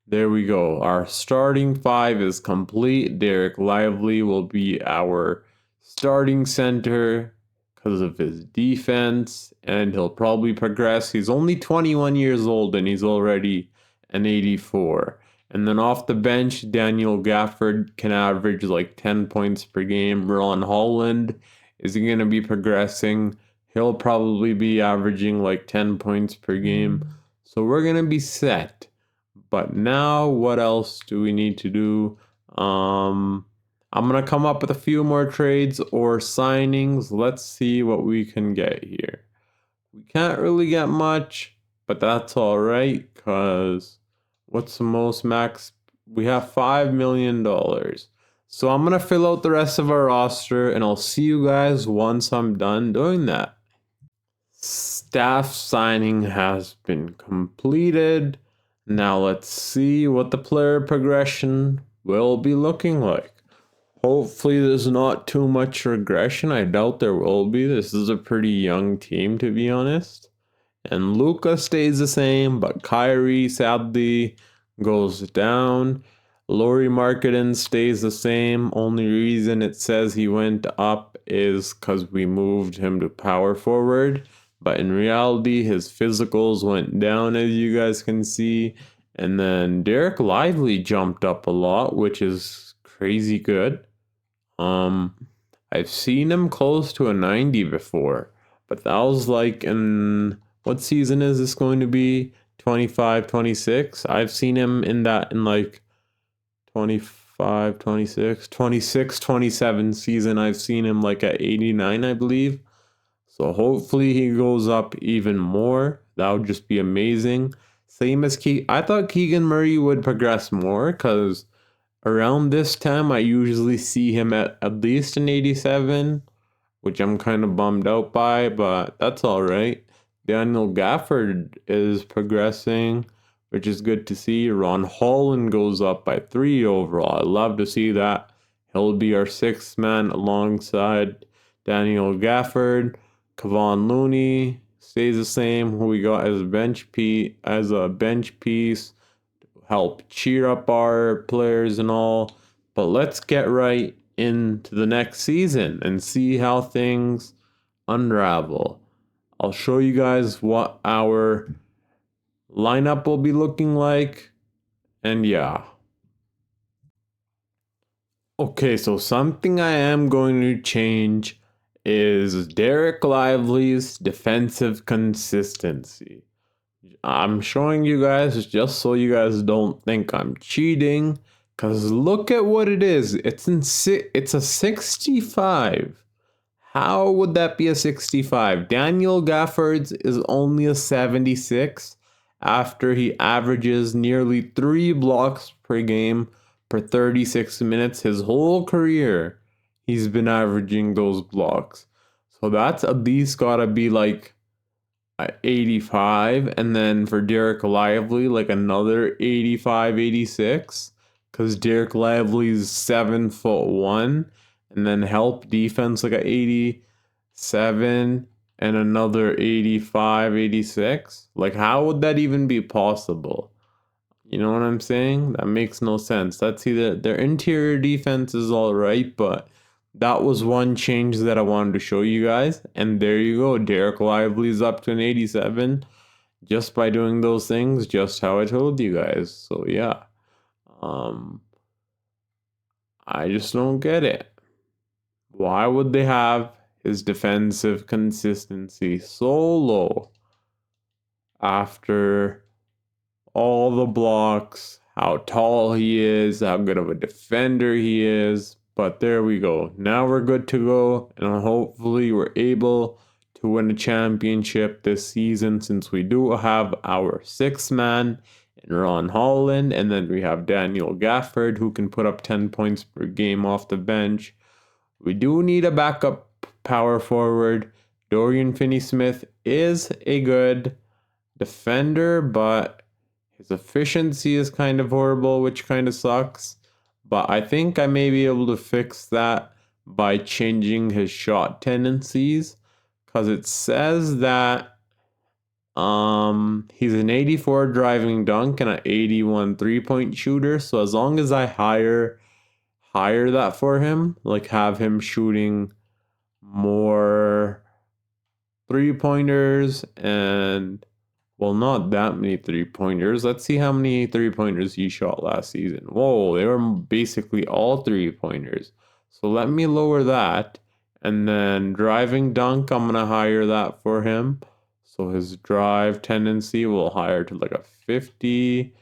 there we go. Our starting 5 is complete. Derek Lively will be our starting center because of his defense, and he'll probably progress. He's only 21 years old and he's already an 84. And then off the bench, Daniel Gafford can average like 10 points per game. Ron Holland is going to be progressing. He'll probably be averaging like 10 points per game. So we're going to be set. But now what else do we need to do? I'm going to come up with a few more trades or signings. Let's see what we can get here. We can't really get much, but that's all right, because what's the most max? We have $5 million. So I'm going to fill out the rest of our roster, and I'll see you guys once I'm done doing that. Staff signing has been completed. Now let's see what the player progression will be looking like. Hopefully there's not too much regression. I doubt there will be. This is a pretty young team, to be honest. And Luka stays the same, but Kyrie sadly goes down. Laurie Marketing stays the same. Only reason it says he went up is because we moved him to power forward. But in reality, his physicals went down, as you guys can see. And then Derek Lively jumped up a lot, which is crazy good. I've seen him close to a 90 before, but that was like in, what season is this going to be? 25, 26. I've seen him in that in like 25, 26, 26, 27 season. I've seen him like at 89, I believe. So hopefully he goes up even more. That would just be amazing. Same as I thought Keegan Murray would progress more, because around this time I usually see him at least an 87, which I'm kind of bummed out by, but that's all right. Daniel Gafford is progressing, which is good to see. Ron Holland goes up by 3 overall. I love to see that. He'll be our 6th man alongside Daniel Gafford. Kevon Looney stays the same, who we got as a bench piece, help cheer up our players and all. But let's get right into the next season and see how things unravel. I'll show you guys what our lineup will be looking like. And yeah. Okay, so something I am going to change is Derek Lively's defensive consistency. I'm showing you guys just so you guys don't think I'm cheating, because look at what it is. It's a 65. How would that be a 65? Daniel Gafford's is only a 76 after he averages nearly 3 blocks per game per 36 minutes. His whole career, he's been averaging those blocks. So that's at least gotta be like 85. And then for Derek Lively, like another 85, 86. Because Derek Lively's 7'1", and then help defense like a 87, and another 85, 86. Like, how would that even be possible? You know what I'm saying? That makes no sense. Let's see, their interior defense is all right, but that was one change that I wanted to show you guys. And there you go. Derek Lively's up to an 87 just by doing those things, just how I told you guys. So yeah. I just don't get it. Why would they have his defensive consistency so low after all the blocks, how tall he is, how good of a defender he is? But there we go. Now we're good to go, and hopefully we're able to win a championship this season, since we do have our sixth man in Ron Holland, and then we have Daniel Gafford, who can put up 10 points per game off the bench. We do need a backup power forward. Dorian Finney-Smith is a good defender, but his efficiency is kind of horrible, which kind of sucks. But I think I may be able to fix that by changing his shot tendencies, because it says that he's an 84 driving dunk and an 81 3-point shooter. So as long as I higher that for him, like have him shooting more 3-pointers, and well, not that many 3-pointers. Let's see how many 3-pointers he shot last season. Whoa, they were basically all 3-pointers. So let me lower that, and then driving dunk, I'm gonna higher that for him. So his drive tendency will higher to like a 50.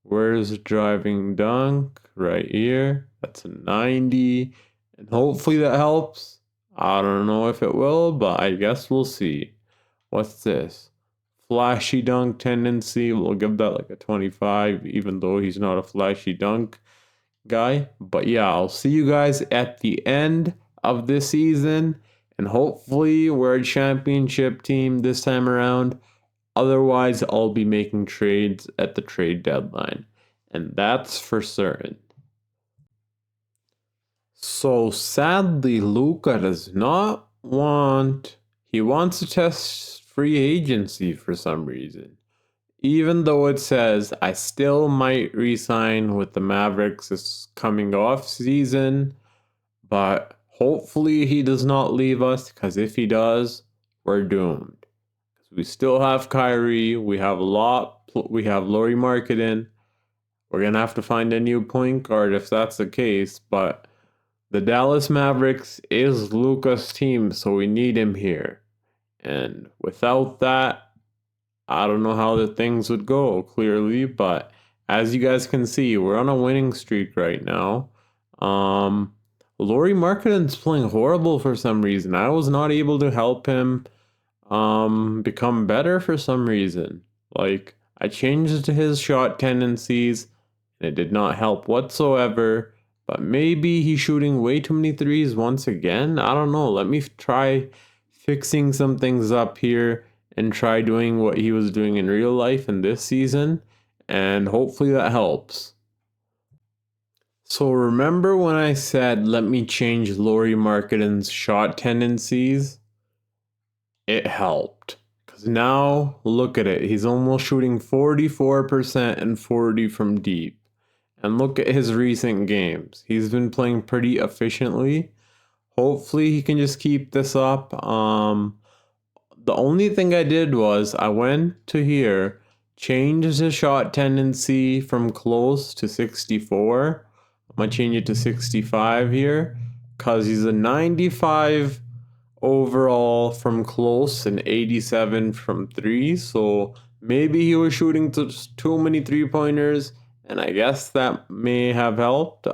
Where's driving dunk? Right here. That's a 90. And hopefully that helps. I don't know if it will, but I guess we'll see. What's this? Flashy dunk tendency. We'll give that like a 25, even though he's not a flashy dunk guy. But yeah, I'll see you guys at the end of this season. And hopefully we're a championship team this time around. Otherwise, I'll be making trades at the trade deadline. And that's for certain. So sadly, Luka does not want... He wants to test free agency for some reason. Even though it says I still might re-sign with the Mavericks this coming off season. But hopefully he does not leave us, because if he does, we're doomed. We still have Kyrie. We have Lauri Markkanen. We're going to have to find a new point guard if that's the case. But the Dallas Mavericks is Luka's team, so we need him here. And without that, I don't know how the things would go, clearly. But as you guys can see, we're on a winning streak right now. Lauri Markkanen's playing horrible for some reason. I was not able to help him become better for some reason. Like, I changed his shot tendencies and it did not help whatsoever. But maybe he's shooting way too many threes once again. I don't know. Let me try fixing some things up here and try doing what he was doing in real life in this season, and hopefully that helps. So remember when I said let me change Lauri Markkanen's shot tendencies? It helped. Because now, look at it. He's almost shooting 44% and 40 from deep. And look at his recent games. He's been playing pretty efficiently. Hopefully he can just keep this up. The only thing I did was I went to here, changed his shot tendency from close to 64. I'm going to change it to 65 here, because he's a 95 overall from close and 87 from 3. So maybe he was shooting too many 3-pointers, and I guess that may have helped.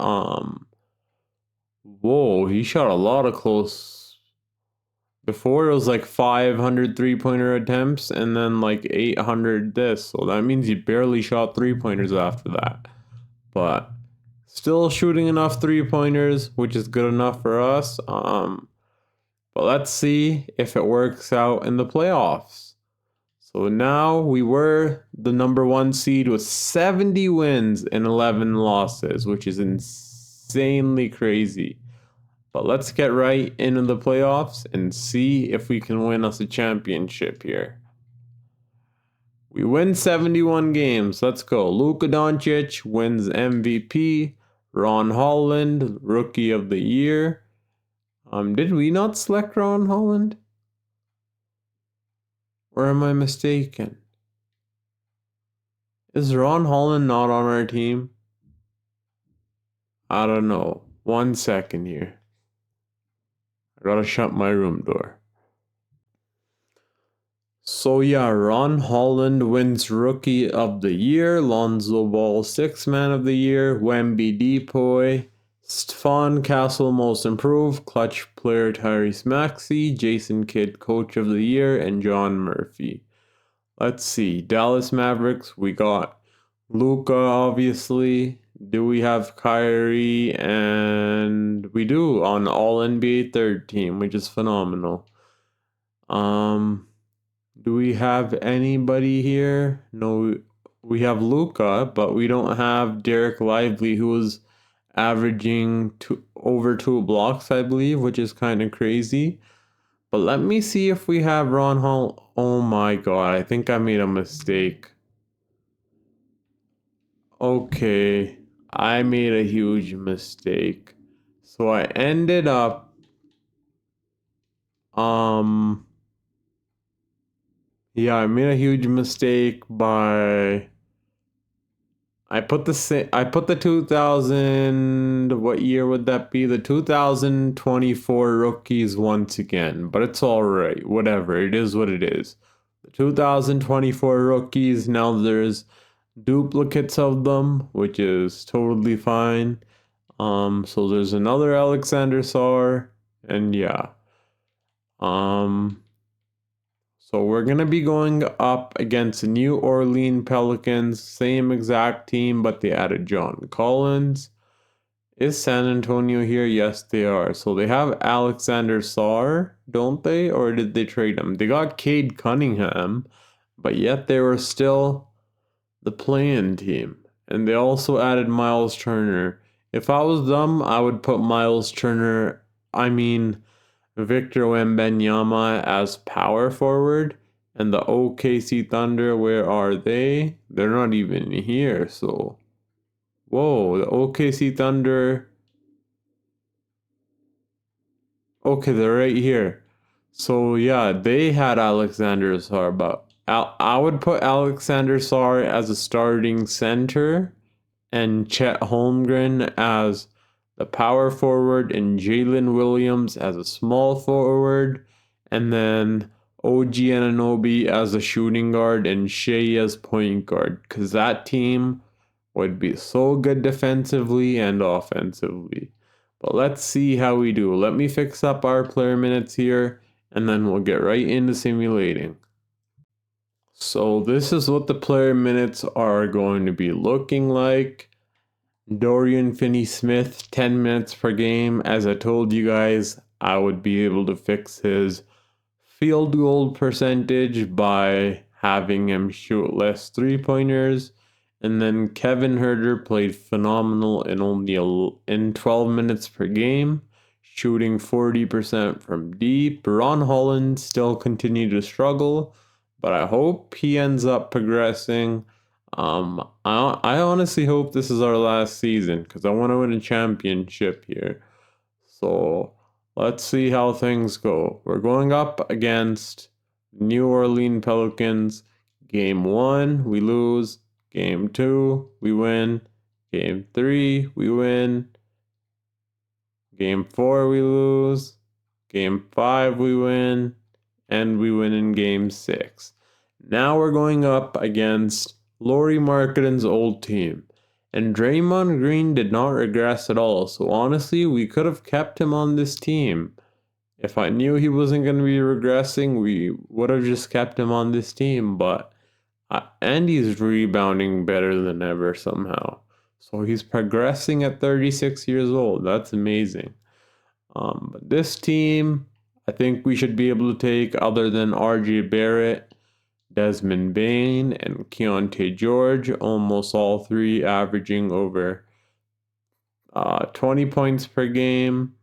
Whoa, he shot a lot of close. Before it was like 500 3-pointer attempts and then like 800 this. So that means he barely shot 3-pointers after that. But still shooting enough 3-pointers, which is good enough for us. But let's see if it works out in the playoffs. So now we were the number 1 seed with 70 wins and 11 losses, which is insanely crazy. But let's get right into the playoffs and see if we can win us a championship here. We win 71 games. Let's go. Luka Doncic wins MVP. Ron Holland, Rookie of the Year. Did we not select Ron Holland? Or am I mistaken? Is Ron Holland not on our team? I don't know. 1 second here. I gotta shut my room door. So yeah, Ron Holland wins Rookie of the Year, Lonzo Ball Sixth Man of the Year, Wemby Depoy, Stephon Castle Most Improved, Clutch Player Tyrese Maxey, Jason Kidd Coach of the Year, and John Murphy. Let's see, Dallas Mavericks, we got Luka, obviously. Do we have Kyrie? And we do, on All NBA third team, which is phenomenal. Do we have anybody here? No, we have Luka, but we don't have Derek Lively, who was averaging over 2 blocks, I believe, which is kind of crazy. But let me see if we have Ron Hall. Oh my god, I think I made a mistake. Okay, I made a huge mistake. So I ended up yeah, I made a huge mistake by I put the 2000, what year would that be? The 2024 rookies once again, but it's all right. Whatever, it is what it is. The 2024 rookies, now there's duplicates of them, which is totally fine. So there's another Alexander Sarr, and yeah. So we're going to be going up against the New Orleans Pelicans, same exact team, but they added John Collins. Is San Antonio here? Yes, they are. So they have Alexander Sarr, don't they? Or did they trade him? They got Cade Cunningham, but yet they were still the play-in team. And they also added Miles Turner. If I was them, I would put Victor Wembanyama as power forward, and the OKC Thunder, where are they? They're not even here, so whoa, the OKC Thunder. Okay, they're right here. So yeah, they had Alexander Sarr, but I would put Alexander Sarr as a starting center and Chet Holmgren as the power forward and Jalen Williams as a small forward, and then OG Anunoby as a shooting guard and Shea as point guard, because that team would be so good defensively and offensively. But let's see how we do. Let me fix up our player minutes here, and then we'll get right into simulating. So this is what the player minutes are going to be looking like. Dorian Finney-Smith, 10 minutes per game. As I told you guys, I would be able to fix his field goal percentage by having him shoot less three-pointers. And then Kevin Huerter played phenomenal in 12 minutes per game, shooting 40% from deep. Ron Holland still continued to struggle, but I hope he ends up progressing. I honestly hope this is our last season because I want to win a championship here. So let's see how things go. We're going up against New Orleans Pelicans. Game 1, we lose. Game 2, we win. Game 3, we win. Game 4, we lose. Game 5, we win. And we win in Game 6. Now we're going up against Lauri Markkanen's old team. And Draymond Green did not regress at all. So honestly, we could have kept him on this team. If I knew he wasn't going to be regressing, we would have just kept him on this team. And he's rebounding better than ever somehow. So he's progressing at 36 years old. That's amazing. But this team, I think we should be able to take, other than RJ Barrett, Desmond Bain, and Keontae George, almost all three averaging over 20 points per game.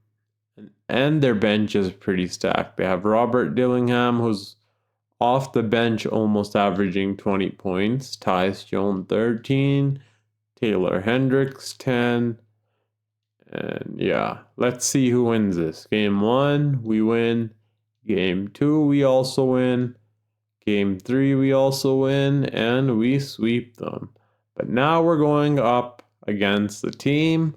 And their bench is pretty stacked. They have Robert Dillingham, who's off the bench almost averaging 20 points. Tyus Jones 13. Taylor Hendricks 10. And yeah, let's see who wins this. Game 1, we win. Game 2, we also win. Game 3, we also win. And we sweep them. But now we're going up against the team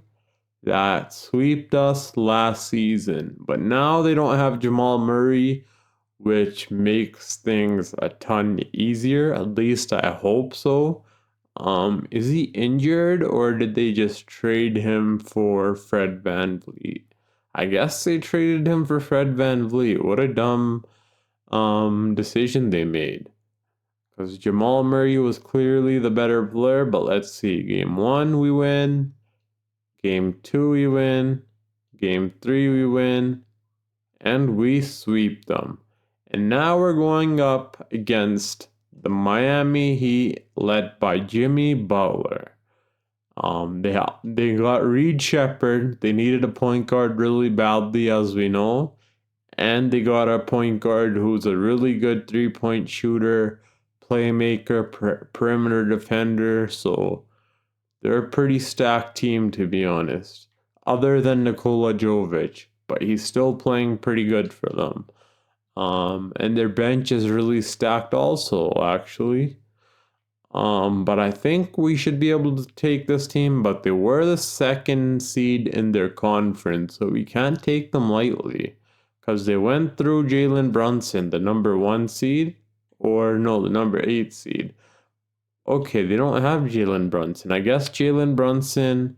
that swept us last season. But now they don't have Jamal Murray, which makes things a ton easier. At least I hope so. Is he injured or did they just trade him for Fred VanVleet? I guess they traded him for Fred VanVleet. What a dumb decision they made. Because Jamal Murray was clearly the better player, but let's see. Game 1 we win. Game 2 we win. Game 3 we win. And we sweep them. And now we're going up against the Miami Heat led by Jimmy Butler. They got Reed Shepherd. They needed a point guard really badly, as we know. And they got a point guard who's a really good three-point shooter, playmaker, perimeter defender. So they're a pretty stacked team, to be honest. Other than Nikola Jovic, but he's still playing pretty good for them. And their bench is really stacked also, actually. But I think we should be able to take this team, but they were the second seed in their conference, so we can't take them lightly. Because they went through Jalen Brunson, the number 1 seed, or no, the number 8 seed. Okay, they don't have Jalen Brunson. I guess Jalen Brunson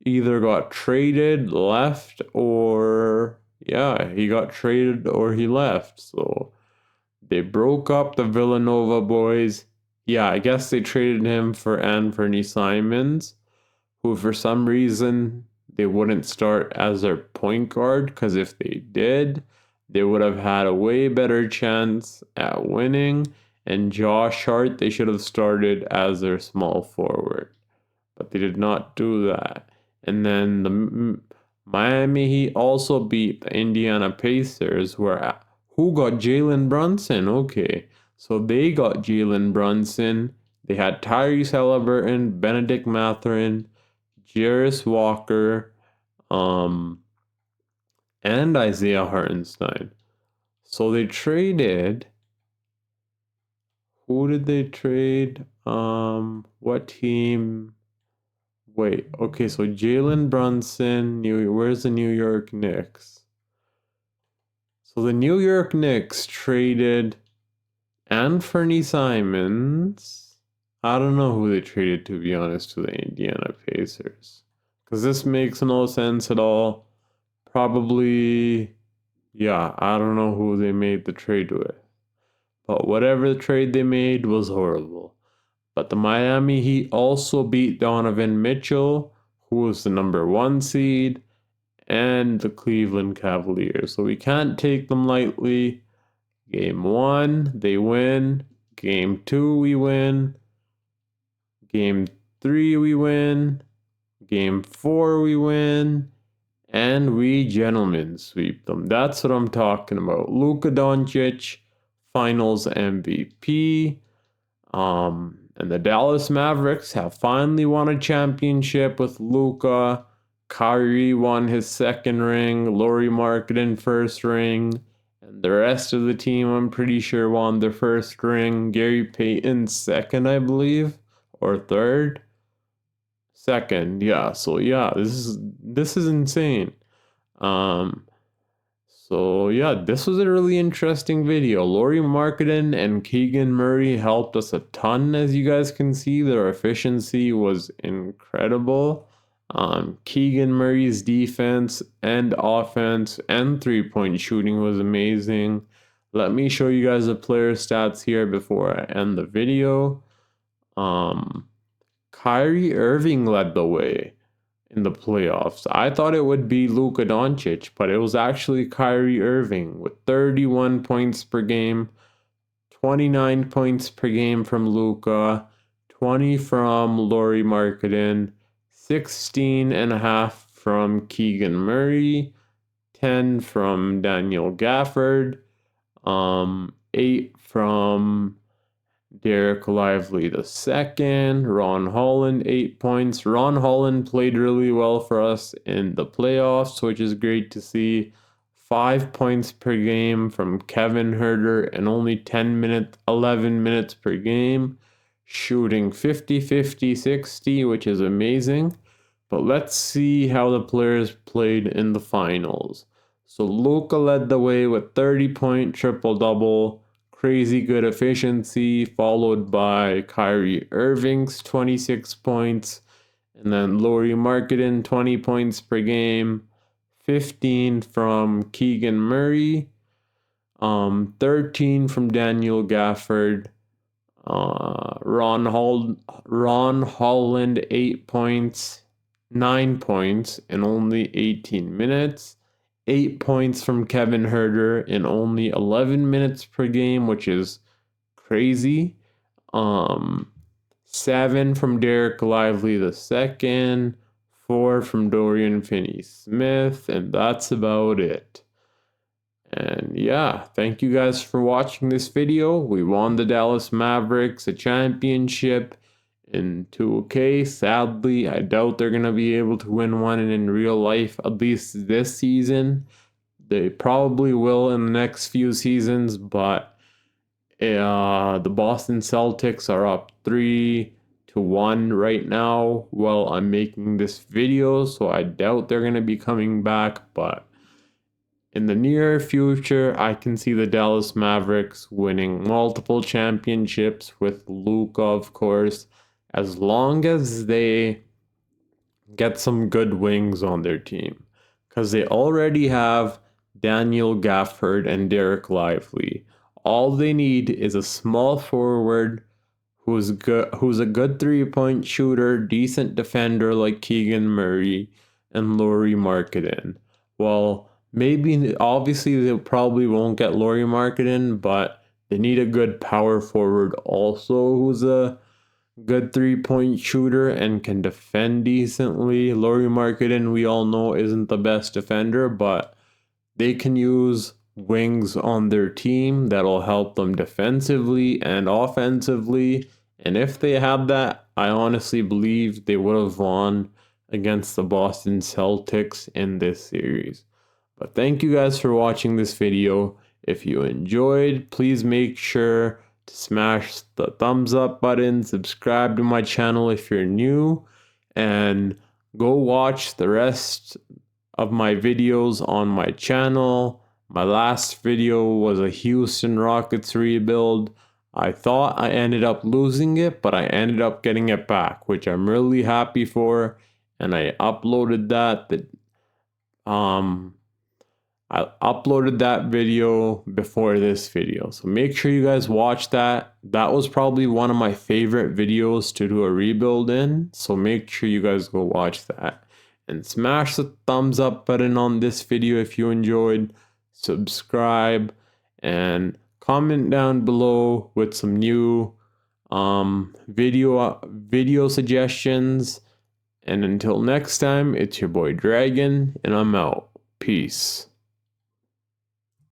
either got traded, left, or yeah, he got traded or he left. So they broke up the Villanova boys. Yeah, I guess they traded him for Anthony Simons, who for some reason they wouldn't start as their point guard, because if they did, they would have had a way better chance at winning. And Josh Hart, they should have started as their small forward. But they did not do that. And then the Miami Heat also beat the Indiana Pacers, who got Jalen Brunson. Okay, so they got Jalen Brunson. They had Tyrese Halliburton, Benedict Mathurin, Jarris Walker, and Isaiah Hartenstein. So they traded. Who did they trade? What team? Wait, okay, so Jalen Brunson, where's the New York Knicks? So the New York Knicks traded Anthony Simons. I don't know who they traded, to be honest, to the Indiana Pacers. Because this makes no sense at all. Probably, yeah, I don't know who they made the trade with. But whatever the trade they made was horrible. But the Miami Heat also beat Donovan Mitchell, who was the number 1 seed, and the Cleveland Cavaliers. So we can't take them lightly. Game 1, they win. Game 2, we win. Game 3, we win. Game 4, we win. And we gentlemen sweep them. That's what I'm talking about. Luka Doncic, Finals MVP. And the Dallas Mavericks have finally won a championship with Luka. Kyrie won his 2nd ring. Lauri Markkanen first ring. And the rest of the team, I'm pretty sure, won their 1st ring. Gary Payton 2nd, I believe, or 3rd. 2nd, yeah. So yeah, this is insane. So yeah, this was a really interesting video. Lauri Markkanen and Keegan Murray helped us a ton, as you guys can see. Their efficiency was incredible. Keegan Murray's defense and offense and three-point shooting was amazing. Let me show you guys the player stats here before I end the video. Kyrie Irving led the way in the playoffs. I thought it would be Luka Doncic, but it was actually Kyrie Irving with 31 points per game, 29 points per game from Luka, 20 from Lauri Markkanen, 16.5 from Keegan Murray, 10 from Daniel Gafford, 8 from Derek Lively the second. Ron Holland, 8 points. Ron Holland played really well for us in the playoffs, which is great to see. 5 points per game from Kevin Herter and only 11 minutes per game. Shooting 50, 50, 60, which is amazing. But let's see how the players played in the finals. So Luka led the way with 30-point triple-double. Crazy good efficiency, followed by Kyrie Irving's 26 points, and then Lauri Markkanen 20 points per game, 15 from Keegan Murray, 13 from Daniel Gafford, Ron Holland 8 points, 9 points in only 18 minutes. 8 points from Kevin Herter in only 11 minutes per game, which is crazy. 7 from Derek Lively the second, 4 from Dorian Finney-Smith, and that's about it. And yeah, thank you guys for watching this video. We won the Dallas Mavericks a championship in 2K. Sadly, I doubt they're going to be able to win one in real life, at least this season. They probably will in the next few seasons, but the Boston Celtics are up 3-1 right now while I'm making this video, so I doubt they're going to be coming back, but in the near future, I can see the Dallas Mavericks winning multiple championships with Luka, of course, as long as they get some good wings on their team. Because they already have Daniel Gafford and Derek Lively. All they need is a small forward who's a good 3-point shooter, decent defender like Keegan Murray and Lauri Markkanen. Well, obviously they probably won't get Lauri Markkanen, but they need a good power forward also who's a good 3-point shooter and can defend decently. Lauri Markkanen, we all know, isn't the best defender, but they can use wings on their team that'll help them defensively and offensively. And if they had that, I honestly believe they would have won against the Boston Celtics in this series. But thank you guys for watching this video. If you enjoyed, please make sure to smash the thumbs up button, subscribe to my channel if you're new, and go watch the rest of my videos on my channel. My last video was a Houston Rockets rebuild. I thought I ended up losing it, but I ended up getting it back, which I'm really happy for, and I uploaded that. I uploaded that video before this video, so make sure you guys watch that. That was probably one of my favorite videos to do a rebuild in, so make sure you guys go watch that. And smash the thumbs up button on this video if you enjoyed, subscribe, and comment down below with some new video suggestions. And until next time, it's your boy Dragon, and I'm out. Peace.